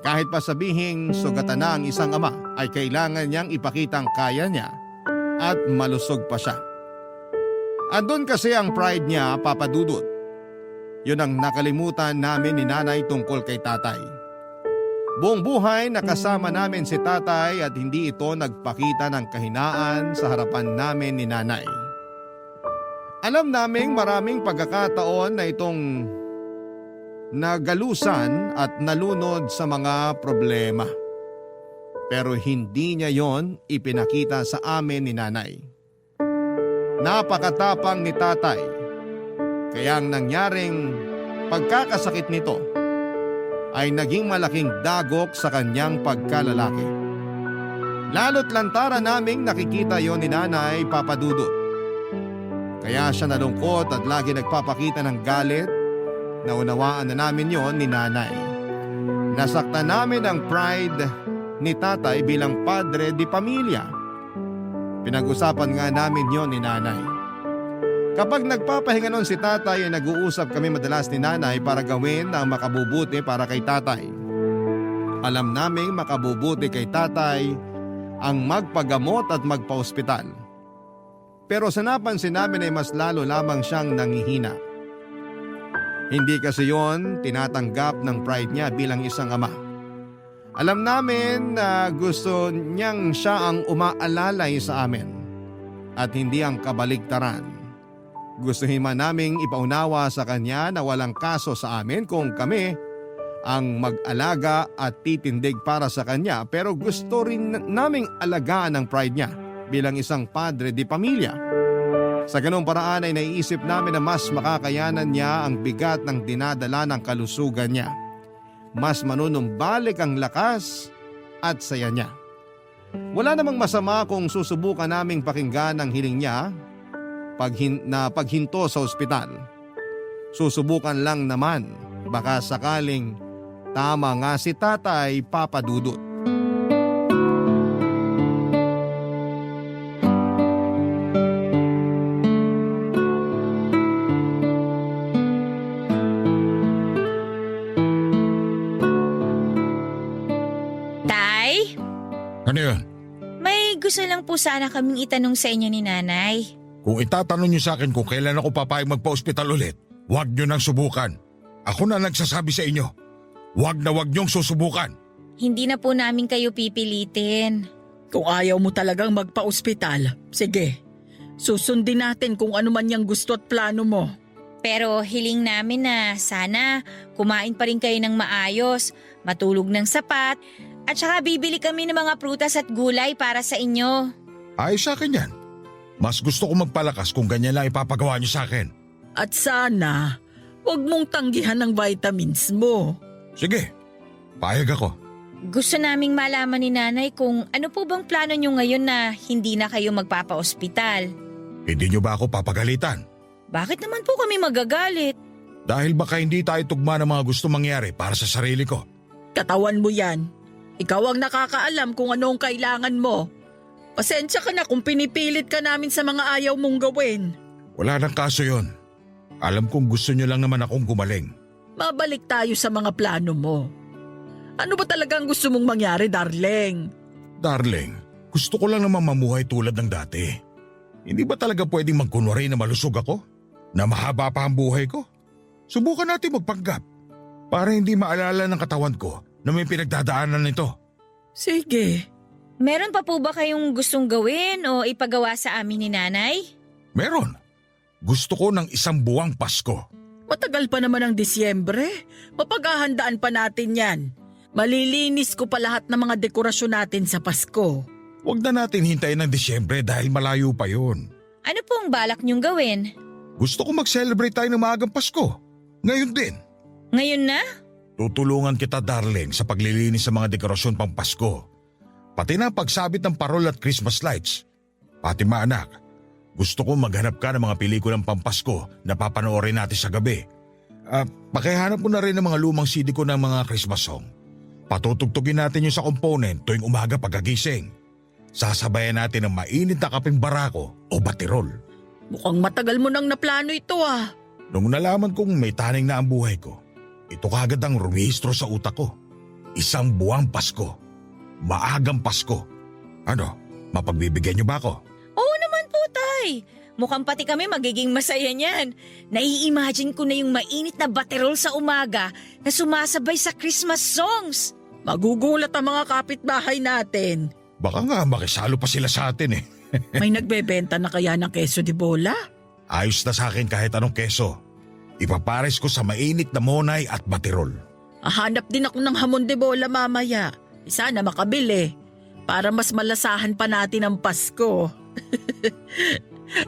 Kahit pa sabihing sugatan na ang isang ama ay kailangan niyang ipakitang kaya niya at malusog pa siya. Andun kasi ang pride niya, Papa Dudut. Yun ang nakalimutan namin ni Nanay tungkol kay Tatay. Buong buhay nakasama namin si Tatay at hindi ito nagpakita ng kahinaan sa harapan namin ni Nanay. Alam naming maraming pagkakataon na itong nagalusan at nalunod sa mga problema. Pero hindi niya yon ipinakita sa amin ni Nanay. Napakatapang ni Tatay. Kaya ang nangyaring pagkakasakit nito ay naging malaking dagok sa kanyang pagkalalaki. Lalo't lantaran naming nakikita yon ni Nanay, Papa Dudut. Kaya siya nalungkot at lagi nagpapakita ng galit. Naunawaan na namin yon ni Nanay. Nasaktan namin ang pride ni Tatay bilang padre di pamilya. Pinag-usapan nga namin yon ni Nanay. Kapag nagpapahinga nun si Tatay ay nag-uusap kami madalas ni Nanay para gawin ang makabubuti para kay Tatay. Alam naming makabubuti kay Tatay ang magpagamot at magpa-ospital. Pero sa napansin namin ay mas lalo lamang siyang nangihina. Hindi kasi yon tinatanggap ng pride niya bilang isang ama. Alam namin na gusto niyang siya ang umaalalay sa amin at hindi ang kabaligtaran. Gustuhin man naming ipaunawa sa kanya na walang kaso sa amin kung kami ang mag-alaga at titindig para sa kanya, pero gusto rin naming alagaan ang pride niya bilang isang padre di pamilya. Sa ganung paraan ay naiisip namin na mas makakayanan niya ang bigat ng dinadala ng kalusugan niya. Mas manunumbalik ang lakas at saya niya. Wala namang masama kung susubukan naming pakinggan ang hiling niya na paghinto sa ospital. Susubukan lang naman, baka sakaling tama nga si Tatay Papa Dudut. Tay, Ano yun? may gusto lang po sana kaming itanong sa inyo ni Nanay. Kung itatanong niyo sa akin kung kailan ako papayag magpa-ospital ulit, huwag niyo nang subukan. Ako na nagsasabi sa inyo, huwag niyong susubukan. Hindi na po namin kayo pipilitin. Kung ayaw mo talagang magpa-ospital, sige. Susundin natin kung ano man yung gusto at plano mo. Pero hiling namin na sana kumain pa rin kayo ng maayos, matulog ng sapat, at saka bibili kami ng mga prutas at gulay para sa inyo. Ayos sa akin yan. Mas gusto ko magpalakas kung ganyan lang ipapagawa niyo sa akin. At sana, huwag mong tanggihan ng vitamins mo. Sige, payag ako. Gusto naming malaman ni Nanay kung ano po bang plano nyo ngayon na hindi na kayo magpapa-ospital. Hindi niyo ba ako papagalitan? Bakit naman po kami magagalit? Dahil baka hindi tayo tugma ng mga gusto mangyari para sa sarili ko. Katawan mo yan. Ikaw ang nakakaalam kung ano ang kailangan mo. Pasensya ka na kung pinipilit ka namin sa mga ayaw mong gawin. Wala nang kaso yon. Alam kong gusto niyo lang naman akong gumaling. Mabalik tayo sa mga plano mo. Ano ba talagang gusto mong mangyari, darling? Darling, gusto ko lang naman mamuhay tulad ng dati. Hindi ba talaga pwedeng magkunwari na malusog ako? Na mahaba pa ang buhay ko? Subukan natin magpanggap para hindi maalala ng katawan ko na may pinagdadaanan nito. Sige. Meron pa po ba kayong gustong gawin o ipagawa sa amin ni Nanay? Meron. Gusto ko ng isang buwang Pasko. Matagal pa naman ang Disyembre. Mapaghahandaan pa natin yan. Malilinis ko pa lahat ng mga dekorasyon natin sa Pasko. Huwag na natin hintayin ng Disyembre dahil malayo pa yun. Ano pong balak niyong gawin? Gusto ko mag-celebrate tayo ng maagang Pasko. Ngayon din. Ngayon na? Tutulungan kita, darling, sa paglilinis sa mga dekorasyon pang Pasko. Pati na pagsabit ng parol at Christmas lights. Fatima anak, gusto ko maghanap ka ng mga pelikulang pampasko na papanoorin natin sa gabi. Pakihanap mo na rin ng mga lumang CD ko ng mga Christmas song. Patutugtugin natin yung sa component tuwing umaga pagkagising. Sasabayan natin ng mainit na kapeng barako o batirol. Mukhang matagal mo nang naplano ito ah. Nung nalaman kong may taning na ang buhay ko, ito kagad ang rumihistro sa utak ko. Isang buwang Pasko. Maagang Pasko. Ano, mapagbibigyan niyo ba ako? Oo naman po, Tay. Mukhang pati kami magiging masaya niyan. Nai-imagine ko na yung mainit na baterol sa umaga na sumasabay sa Christmas songs. Magugulat ang mga kapitbahay natin. Baka nga makisalo pa sila sa atin eh. May nagbebenta na kaya ng keso de bola? Ayos na sa akin kahit anong keso. Ipapares ko sa mainit na monay at batirol. Hanap din ako ng hamon de bola mamaya. Sana makabili. Para mas malasahan pa natin ang Pasko.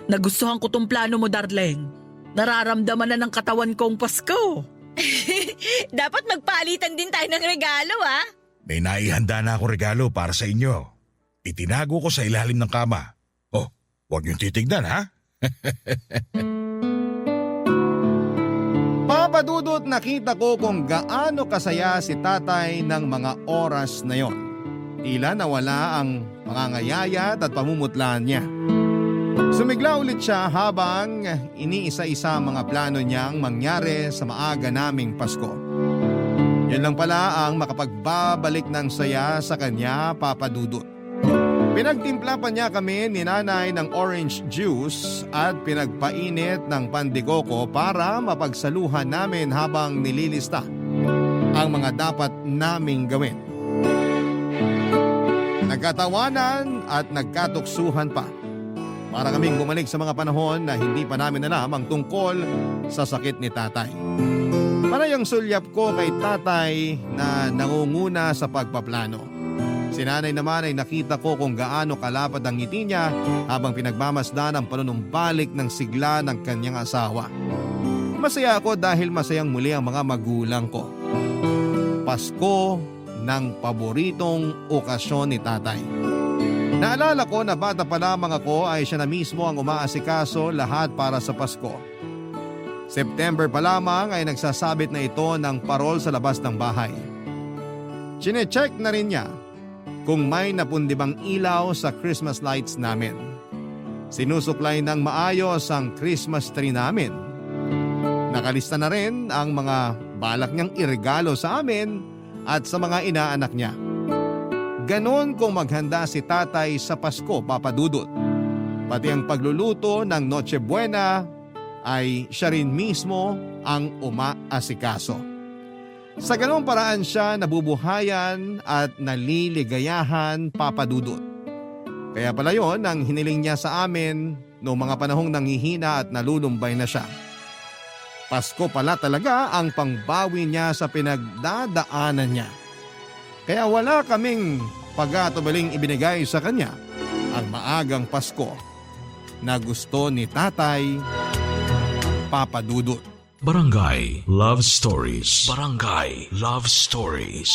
Nagustuhan ko tong plano mo, darling. Nararamdaman na ng katawan ko ang Pasko. Dapat magpalitan din tayo ng regalo, ah. May naihanda na akong regalo para sa inyo. Itinago ko sa ilalim ng kama. Oh, huwag niyong titignan ha? Papa Dudut, nakita ko kung gaano kasaya si tatay ng mga oras na yon. Tila nawala ang pangangayayat at pamumutlaan niya. Sumigla ulit siya habang iniisa-isa ang mga plano niyang mangyari sa maaga naming Pasko. Yan lang pala ang makapagbabalik ng saya sa kanya, Papa Dudut. Pinagtimpla pa niya kami ni nanay ng orange juice at pinagpainit ng pandikoko para mapagsaluhan namin habang nililista ang mga dapat naming gawin. Nagkatawanan at nagkatuksuhan pa. Para kaming bumalik sa mga panahon na hindi pa namin alam ang tungkol sa sakit ni tatay. Parang sulyap ko kay tatay na nangunguna sa pagpaplano. Si nanay naman ay nakita ko kung gaano kalapad ang ngiti niya habang pinagmamasdan ang panunumbalik ng sigla ng kanyang asawa. Masaya ako dahil masayang muli ang mga magulang ko. Pasko ng paboritong okasyon ni tatay. Naalala ko na bata pa lamang ako ay siya na mismo ang umaasikaso lahat para sa Pasko. September pa lamang ay nagsasabit na ito ng parol sa labas ng bahay. Chine-check na rin niya kung may napundibang ilaw sa Christmas lights namin. Sinusuklay ng maayos ang Christmas tree namin. Nakalista na rin ang mga balak niyang iregalo sa amin at sa mga inaanak niya. Ganon kung maghanda si tatay sa Pasko, Papa Dudut. Pati ang pagluluto ng Noche Buena ay siya rin mismo ang umaasikaso. Sa ganong paraan siya nabubuhayan at naliligayahan, Papa Dudut. Kaya pala yon ang hiniling niya sa amin noong mga panahong nanghihina at nalulumbay na siya. Pasko pala talaga ang pangbawi niya sa pinagdadaanan niya. Kaya wala kaming pagkatubaling ibinigay sa kanya ang maagang Pasko na gusto ni tatay, Papa Dudut. Barangay Love Stories. Barangay Love Stories.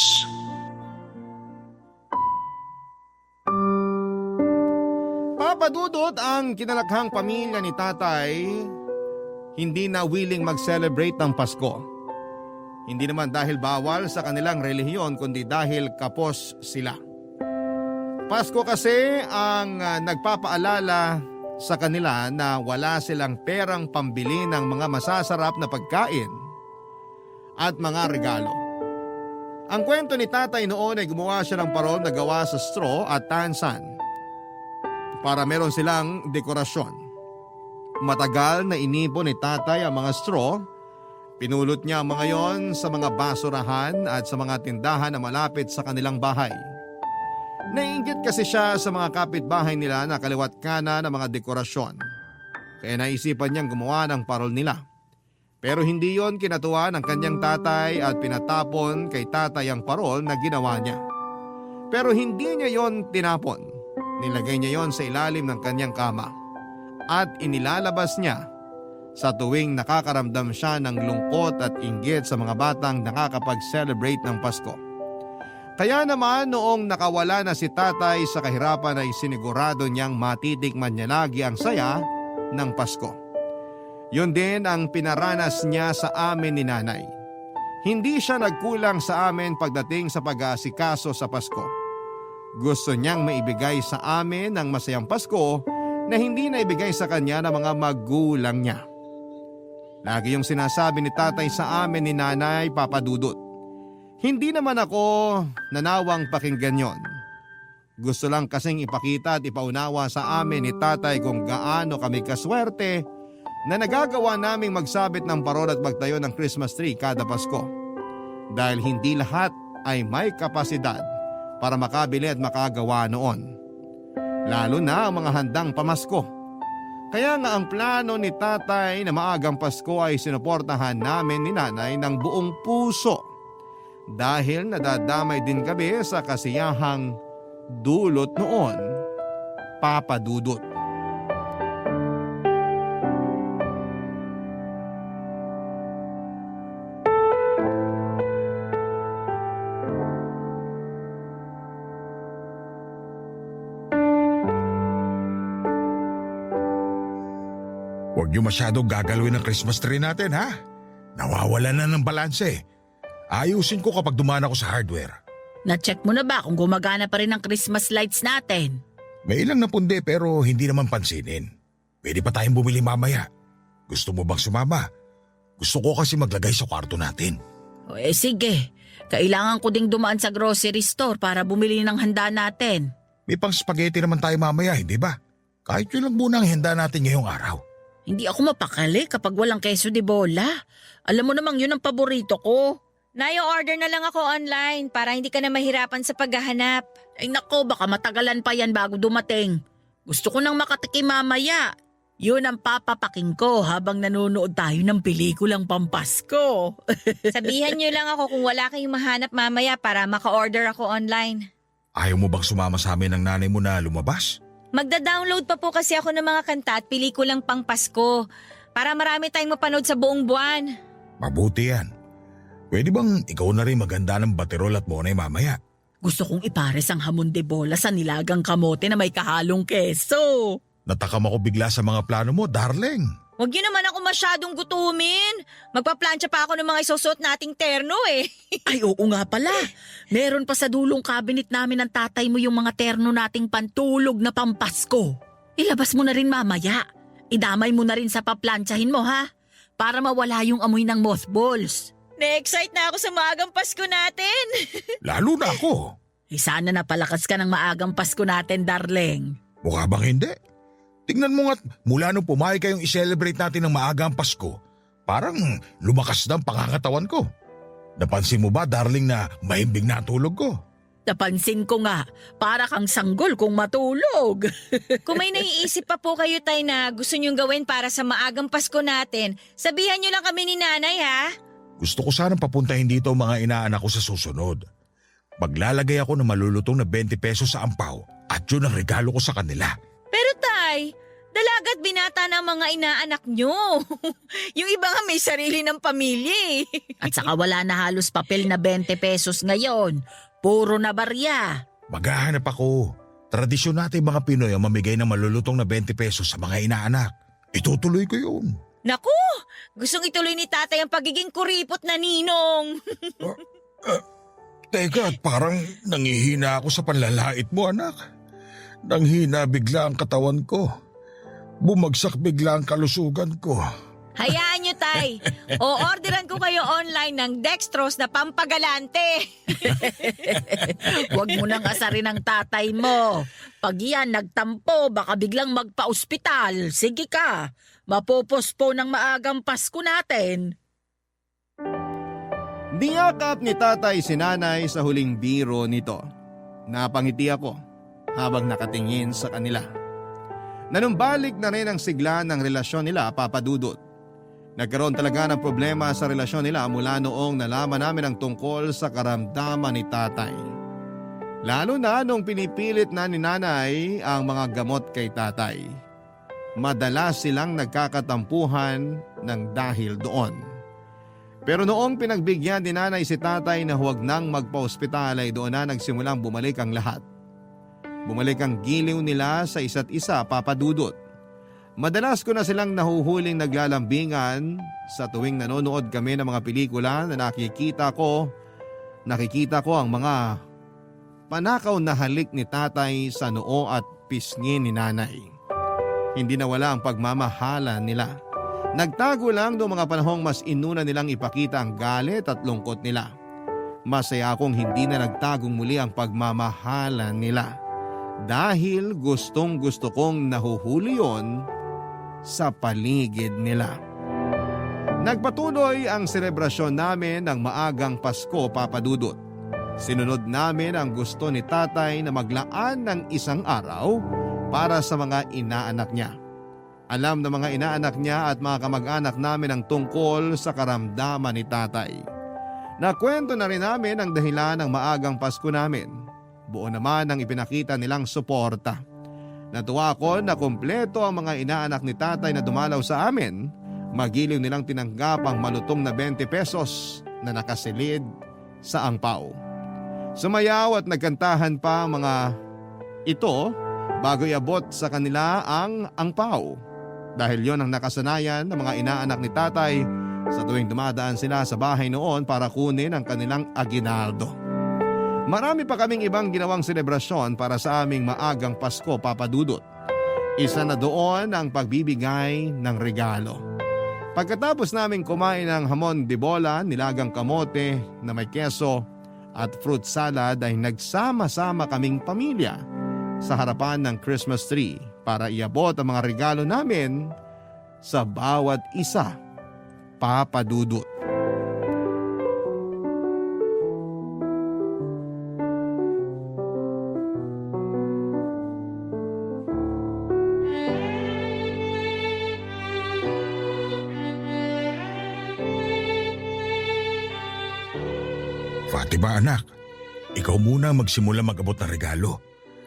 Papa Dudut, ang kinalakhang pamilya ni tatay hindi na willing mag-celebrate ng Pasko. Hindi naman dahil bawal sa kanilang relihiyon kundi dahil kapos sila. Pasko kasi ang nagpapaalala sa kanila na wala silang perang pambili ng mga masasarap na pagkain at mga regalo. Ang kwento ni tatay noon ay gumawa siya ng parol na gawa sa straw at tansan para meron silang dekorasyon. Matagal na inipon ni tatay ang mga straw. Pinulot niya ang mga yon sa mga basurahan at sa mga tindahan na malapit sa kanilang bahay. Naiinggit kasi siya sa mga kapitbahay nila na kaliwat kanan ng mga dekorasyon. Kaya naisipan niyang gumawa ng parol nila. Pero hindi yon kinatuwa ng kanyang tatay at pinatapon kay tatay ang parol na ginawa niya. Pero hindi niya yon tinapon. Nilagay niya yon sa ilalim ng kanyang kama. At inilalabas niya sa tuwing nakakaramdam siya ng lungkot at inggit sa mga batang nakakapag-celebrate ng Pasko. Kaya naman noong nakawala na si tatay sa kahirapan ay sinigurado niyang matitikman niya lagi ang saya ng Pasko. Yun din ang pinaranas niya sa amin ni nanay. Hindi siya nagkulang sa amin pagdating sa pag-aasikaso sa Pasko. Gusto niyang maibigay sa amin ang masayang Pasko na hindi naibigay sa kanya ng mga magulang niya. Lagi yung sinasabi ni tatay sa amin ni nanay, Papa Dudut. Hindi naman ako nanawang pakinggan yon. Gusto lang kasing ipakita at ipaunawa sa amin ni tatay kung gaano kami kaswerte na nagagawa naming magsabit ng parol at magtayo ng Christmas tree kada Pasko. Dahil hindi lahat ay may kapasidad para makabili at makagawa noon. Lalo na ang mga handang pamasko. Kaya nga ang plano ni tatay na maagang Pasko ay sinuportahan namin ni nanay ng buong puso. Dahil nadadamay din kami sa kasiyahang dulot noon, Papa Dudut. Huwag niyo masyadong gagalawin ang Christmas tree natin, ha? Nawawala na ng balanse. Ayusin ko kapag dumaan ako sa hardware. Na-check mo na ba kung gumagana pa rin ang Christmas lights natin? May ilang napundi pero hindi naman pansinin. Pwede pa tayong bumili mamaya. Gusto mo bang sumama? Gusto ko kasi maglagay sa kwarto natin. O sige, kailangan ko ding dumaan sa grocery store para bumili ng handa natin. May pang spaghetti naman tayo mamaya, hindi ba? Kahit yun lang muna ang handa natin ngayong araw. Hindi ako mapakali kapag walang queso de bola. Alam mo namang yun ang paborito ko. Nayo-order na lang ako online para hindi ka na mahirapan sa paghahanap. Ay nako, baka matagalan pa yan bago dumating. Gusto ko nang makatikim mamaya. Yun ang papapaking ko habang nanonood tayo ng pelikulang Pampasko. Sabihan niyo lang ako kung wala kayong mahanap mamaya para maka-order ako online. Ayaw mo bang sumama sa amin ng nanay mo na lumabas? Magda-download pa po kasi ako ng mga kanta at pelikulang Pangpasko para marami tayong mapanood sa buong buwan. Mabuti yan. Pwede bang ikaw na rin maganda ng baterol at monay mamaya? Gusto kong ipares ang hamon de bola sa nilagang kamote na may kahalong keso. Natakam ako bigla sa mga plano mo, darling. Huwag niyo naman ako masyadong gutumin. Magpaplansya pa ako ng mga isusot nating terno eh. Ay oo nga pala. Meron pa sa dulong cabinet namin ng tatay mo yung mga terno nating pantulog na Pampasko. Ilabas mo na rin mamaya. Idamay mo na rin sa paplansyahin mo ha. Para mawala yung amoy ng mothballs. Na-excite na ako sa maagang Pasko natin. Lalo na ako. Sana napalakas ka ng maagang Pasko natin, darling. Mukha bang hindi? Tingnan mo nga't mula nung pumayag kayong i-celebrate natin ng maagang Pasko, parang lumakas na ang pangangatawan ko. Napansin mo ba, darling, na mahimbing na ang tulog ko? Napansin ko nga, para kang sanggol kung matulog. Kung may naiisip pa po kayo tay na gusto niyong gawin para sa maagang Pasko natin, sabihan niyo lang kami ni nanay ha. Gusto ko sanang papuntahin dito ang mga inaanak ko sa susunod. Maglalagay ako ng malulutong na 20 pesos sa ampaw at yun ang regalo ko sa kanila. Pero tay, dalagat binata ng mga inaanak niyo. Yung iba nga may sarili ng pamilya eh. At saka wala na halos papel na 20 pesos ngayon. Puro na barya. Maghahanap ako. Tradisyon natin mga Pinoy ang mamigay ng malulutong na 20 pesos sa mga inaanak. Itutuloy ko yun. Naku, gustong ituloy ni tatay ang pagiging kuripot na ninong. Teka, parang nangihina ako sa panlalait mo, anak. Nanghina bigla ang katawan ko. Bumagsak bigla ang kalusugan ko. Hayaan niyo tay, o-orderan ko kayo online ng dextrose na pampagalante. Huwag mo nang asarin ang tatay mo. Pag yan nagtampo, baka biglang magpa-ospital. Sige ka, mapopospo ng maagang Pasko natin. Niyakap ni tatay si nanay sa huling biro nito. Napangiti ako habang nakatingin sa kanila. Nanumbalik na rin ang sigla ng relasyon nila, Papa Dudut. Nagkaroon talaga ng problema sa relasyon nila mula noong nalaman namin ang tungkol sa karamdaman ni tatay. Lalo na nung pinipilit na ni nanay ang mga gamot kay tatay. Madalas silang nagkakatampuhan ng dahil doon. Pero noong pinagbigyan ni nanay si tatay na huwag nang magpa-ospital ay doon na nagsimulang bumalik ang lahat. Bumalik ang giliw nila sa isa't isa, Papa Dudut. Madalas ko na silang nahuhuling naglalambingan sa tuwing nanonood kami ng mga pelikula na nakikita ko ang mga panakaw na halik ni tatay sa noo at pisngi ni nanay. Hindi nawala ang pagmamahalan nila. Nagtago lang noong mga panahong mas inuna nilang ipakita ang galit at lungkot nila. Masaya akong hindi na nagtagong muli ang pagmamahalan nila. Dahil gustong gusto kong nahuhuli yon sa paligid nila. Nagpatuloy ang selebrasyon namin ng maagang Pasko, Papa Dudut. Sinunod namin ang gusto ni tatay na maglaan ng isang araw para sa mga inaanak niya. Alam ng mga inaanak niya at mga kamag-anak namin ang tungkol sa karamdaman ni tatay. Nakwento na rin namin ang dahilan ng maagang Pasko namin. Buo naman ang ipinakita nilang suporta. Natuwa ako na kumpleto ang mga inaanak ni tatay na dumalaw sa amin. Magiliw nilang tinanggap ang malutong na 20 pesos na nakasilid sa angpaw. Sumayaw at nagkantahan pa ang mga ito bago iabot sa kanila ang angpaw. Dahil yon ang nakasanayan ng mga inaanak ni tatay sa tuwing dumadaan sila sa bahay noon para kunin ang kanilang aginaldo. Marami pa kaming ibang ginawang selebrasyon para sa aming maagang Pasko, Papa Dudut. Isa na doon ang pagbibigay ng regalo. Pagkatapos naming kumain ng hamon de bola, nilagang kamote na may keso at fruit salad ay nagsama-sama kaming pamilya sa harapan ng Christmas tree para iabot ang mga regalo namin sa bawat isa. Papa Dudut. Fatima anak, ikaw muna magsimula mag-abot ng regalo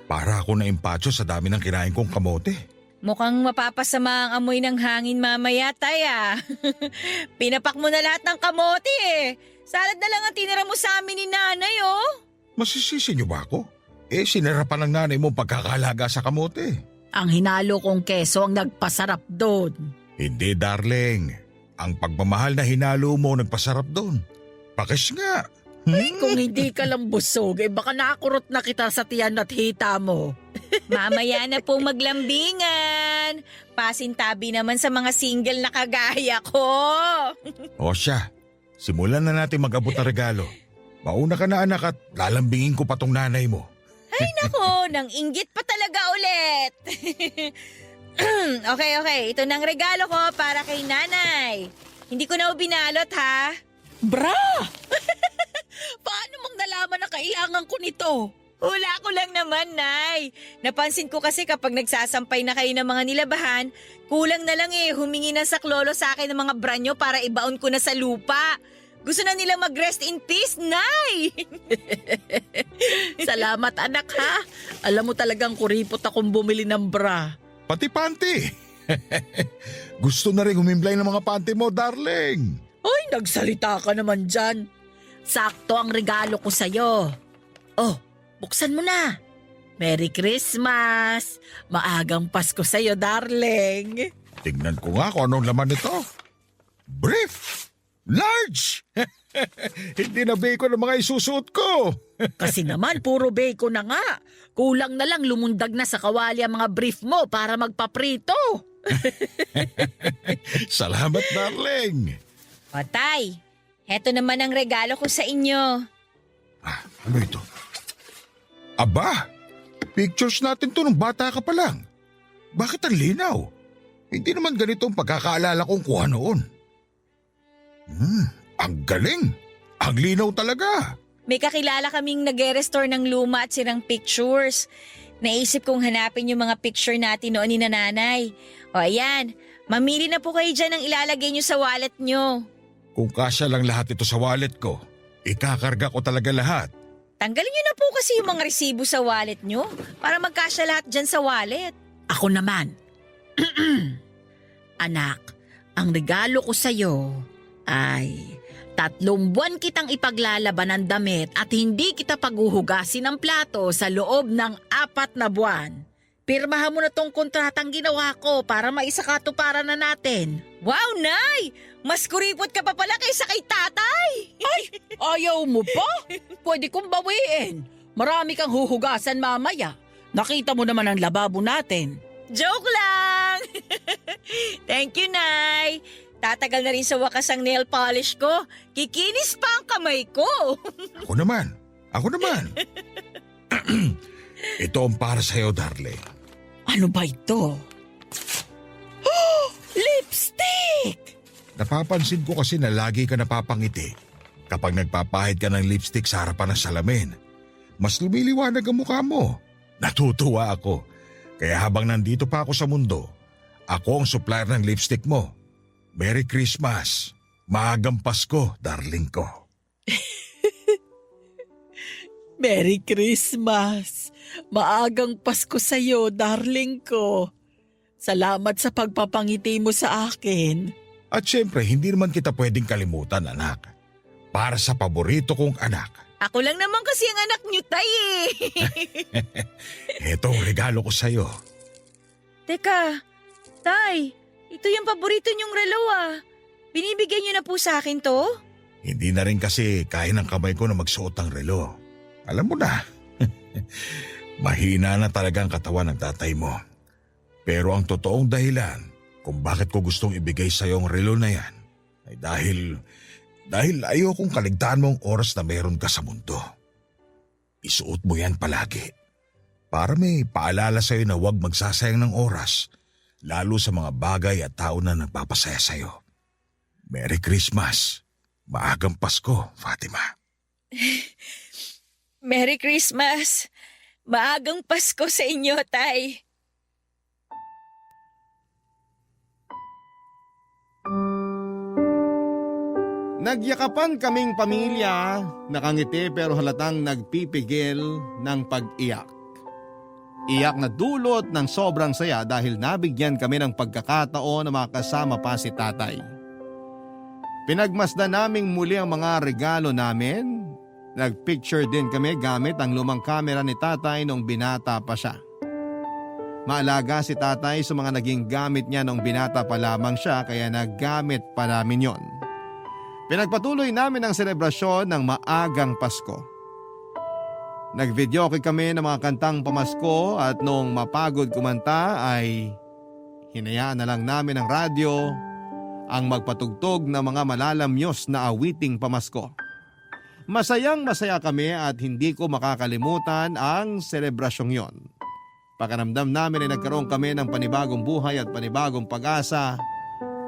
para ako na impatso sa dami ng kinain kong kamote. Mukhang mapapasama ang amoy ng hangin mamaya, Tay ah. Pinapak mo na lahat ng kamote eh. Salad na lang ang tinira mo sa amin ni Nanay oh. Masisisi niyo ba ako? Sinira pa ng nanay mo pagkakalaga sa kamote. Ang hinalo kong keso ang nagpasarap doon. Hindi darling, ang pagmamahal na hinalo mo nagpasarap doon. Pakis nga. Kung hindi ka lang busog, baka nakurot na kita sa tiyan at hita mo. Mamaya na pong maglambingan. Pasintabi naman sa mga single na kagaya ko. O siya, simulan na natin mag-abot ng regalo. Mauna ka na anak at lalambingin ko pa tong nanay mo. Ay nako, nang inggit pa talaga ulit. Okay. Ito nang regalo ko para kay Nanay. Hindi ko na binalot ha. Bra! Paano mong nalaman na kailangan ko nito? Hula ko lang naman, Nay. Napansin ko kasi kapag nagsasampay na kayo ng mga nilabahan, kulang na lang humingi ng saklolo sa akin ng mga branyo para ibaon ko na sa lupa. Gusto na nila mag-rest in peace, Nay! Salamat anak ha. Alam mo talagang kuripot akong bumili ng bra. Pati panty. Gusto na rin humimlay ng mga panty mo, darling. Ay, nagsalita ka naman dyan. Sakto ang regalo ko sa'yo. Oh, buksan mo na. Merry Christmas! Maagang Pasko sa'yo, darling. Tingnan ko nga kung anong laman nito. Brief! Large! Hindi na bacon ang mga isusuot ko. Kasi naman, puro bacon na nga. Kulang na lang lumundag na sa kawali ang mga brief mo para magpaprito. Salamat, darling. O, Tay, heto naman ang regalo ko sa inyo. Ano ito? Aba, pictures natin to nung bata ka pa lang. Bakit ang linaw? Hindi naman ganito ang pagkakaalala kong kuha noon. Ang galing. Ang linaw talaga. May kakilala kaming nag-restore ng luma at sirang pictures. Naisip kong hanapin yung mga picture natin noon ni Nanay. O ayan, mamili na po kayo dyan ng ilalagay nyo sa wallet nyo. Kung kasya lang lahat ito sa wallet ko, ikakarga ko talaga lahat. Tanggalin nyo na po kasi yung mga resibo sa wallet nyo para magkasya lahat dyan sa wallet. Ako naman. Anak, ang regalo ko sa'yo ay 3 buwan kitang ipaglalaban ng damit at hindi kita paghuhugasin ng plato sa loob ng 4 na buwan. Pirmahan mo na tong kontratang ginawa ko para maisakatuparan na natin. Wow, Nay! Mas kuripot ka pa pala kaysa kay Tatay! Ay, ayaw mo pa? Pwede kong bawiin. Marami kang huhugasan mamaya. Nakita mo naman ang lababo natin. Joke lang! Thank you, Nay! Tatagal na rin sa wakas ang nail polish ko. Kikinis pa ang kamay ko. Ako naman. Ito ang para sa'yo, darling. Ano ba ito? Lipstick! Napapansin ko kasi na lagi ka napapangiti kapag nagpapahid ka ng lipstick sa harapan ng salamin. Mas lumiliwanag ang mukha mo. Natutuwa ako. Kaya habang nandito pa ako sa mundo, ako ang supplier ng lipstick mo. Merry Christmas. Maagang Pasko, darling ko. Merry Christmas! Maagang Pasko sa'yo, darling ko. Salamat sa pagpapangiti mo sa akin. At syempre, hindi naman kita pwedeng kalimutan, anak. Para sa paborito kong anak. Ako lang naman kasi ang anak niyo, Tay eh. Ito ang regalo ko sa'yo. Teka, Tay, ito yung paborito niyong relo ah. Binibigyan niyo na po sa akin to? Hindi na rin kasi kaya ng kamay ko na magsuot ng relo. Alam mo na, mahina na talaga ang katawan ng tatay mo. Pero ang totoong dahilan kung bakit ko gustong ibigay sa iyo ang relo na yan ay dahil ayokong kaligtaan mo ang oras na meron ka sa mundo. Isuot mo yan palagi Para may paalala sa'yo na huwag magsasayang ng oras, lalo sa mga bagay at tao na nagpapasaya sa'yo. Merry Christmas. Maagang Pasko, Fatima. Merry Christmas! Maagang Pasko sa inyo, Tay. Nagyakapan kaming pamilya, nakangiti pero halatang nagpipigil ng pag-iyak. Iyak na dulot ng sobrang saya dahil nabigyan kami ng pagkakataon na makasama pa si tatay. Pinagmasdan naming muli ang mga regalo namin. Nagpicture din kami gamit ang lumang kamera ni tatay nung binata pa siya. Maalaga si tatay sa mga naging gamit niya nung binata pa lamang siya kaya naggamit pa namin yon. Pinagpatuloy namin ang selebrasyon ng maagang Pasko. Nag-videoke kami ng mga kantang pamasko at nung mapagod kumanta ay hinayaan na lang namin ang radyo ang magpatugtog ng mga malalamyos na awiting pamasko. Masayang masaya kami at hindi ko makakalimutan ang selebrasyong yon. Pakiramdam namin ay nagkaroon kami ng panibagong buhay at panibagong pag-asa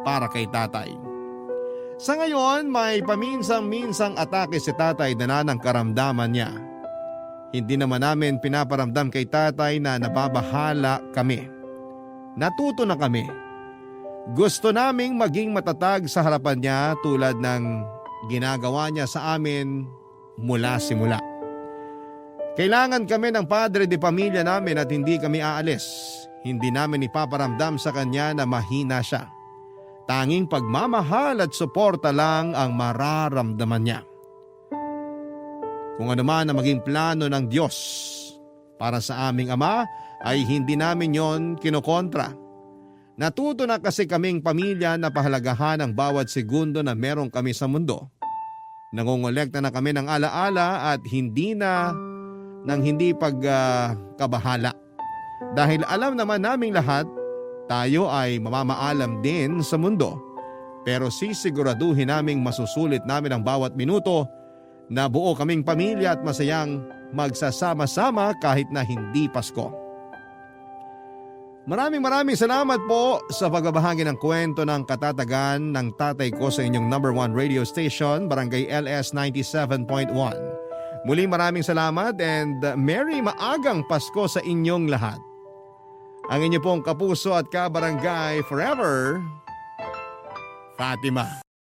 para kay tatay. Sa ngayon, may paminsang-minsang atake si tatay na ng karamdaman niya. Hindi naman namin pinaparamdam kay tatay na nababahala kami. Natuto na kami. Gusto naming maging matatag sa harapan niya tulad ng ginagawa niya sa amin mula simula. Kailangan kami ng padre de pamilya namin at hindi kami aalis. Hindi namin ipaparamdam sa kanya na mahina siya. Tanging pagmamahal at suporta lang ang mararamdaman niya. Kung ano man ang maging plano ng Diyos para sa aming ama ay hindi namin yon kinokontra. Natuto na kasi kaming pamilya na pahalagahan ang bawat segundo na meron kami sa mundo. Nangongolekta na kami ng alaala at hindi pagkabahala. Dahil alam naman naming lahat, tayo ay mamamaalam din sa mundo. Pero sisiguraduhin naming masusulit namin ang bawat minuto na buo kaming pamilya at masayang magsasama-sama kahit na hindi Pasko. Maraming salamat po sa pagbabahagi ng kwento ng katatagan ng tatay ko sa inyong number 1 radio station, Barangay LS 97.1. Muli maraming salamat and Merry Maagang Pasko sa inyong lahat. Ang inyo pong kapuso at kabarangay forever, Fatima.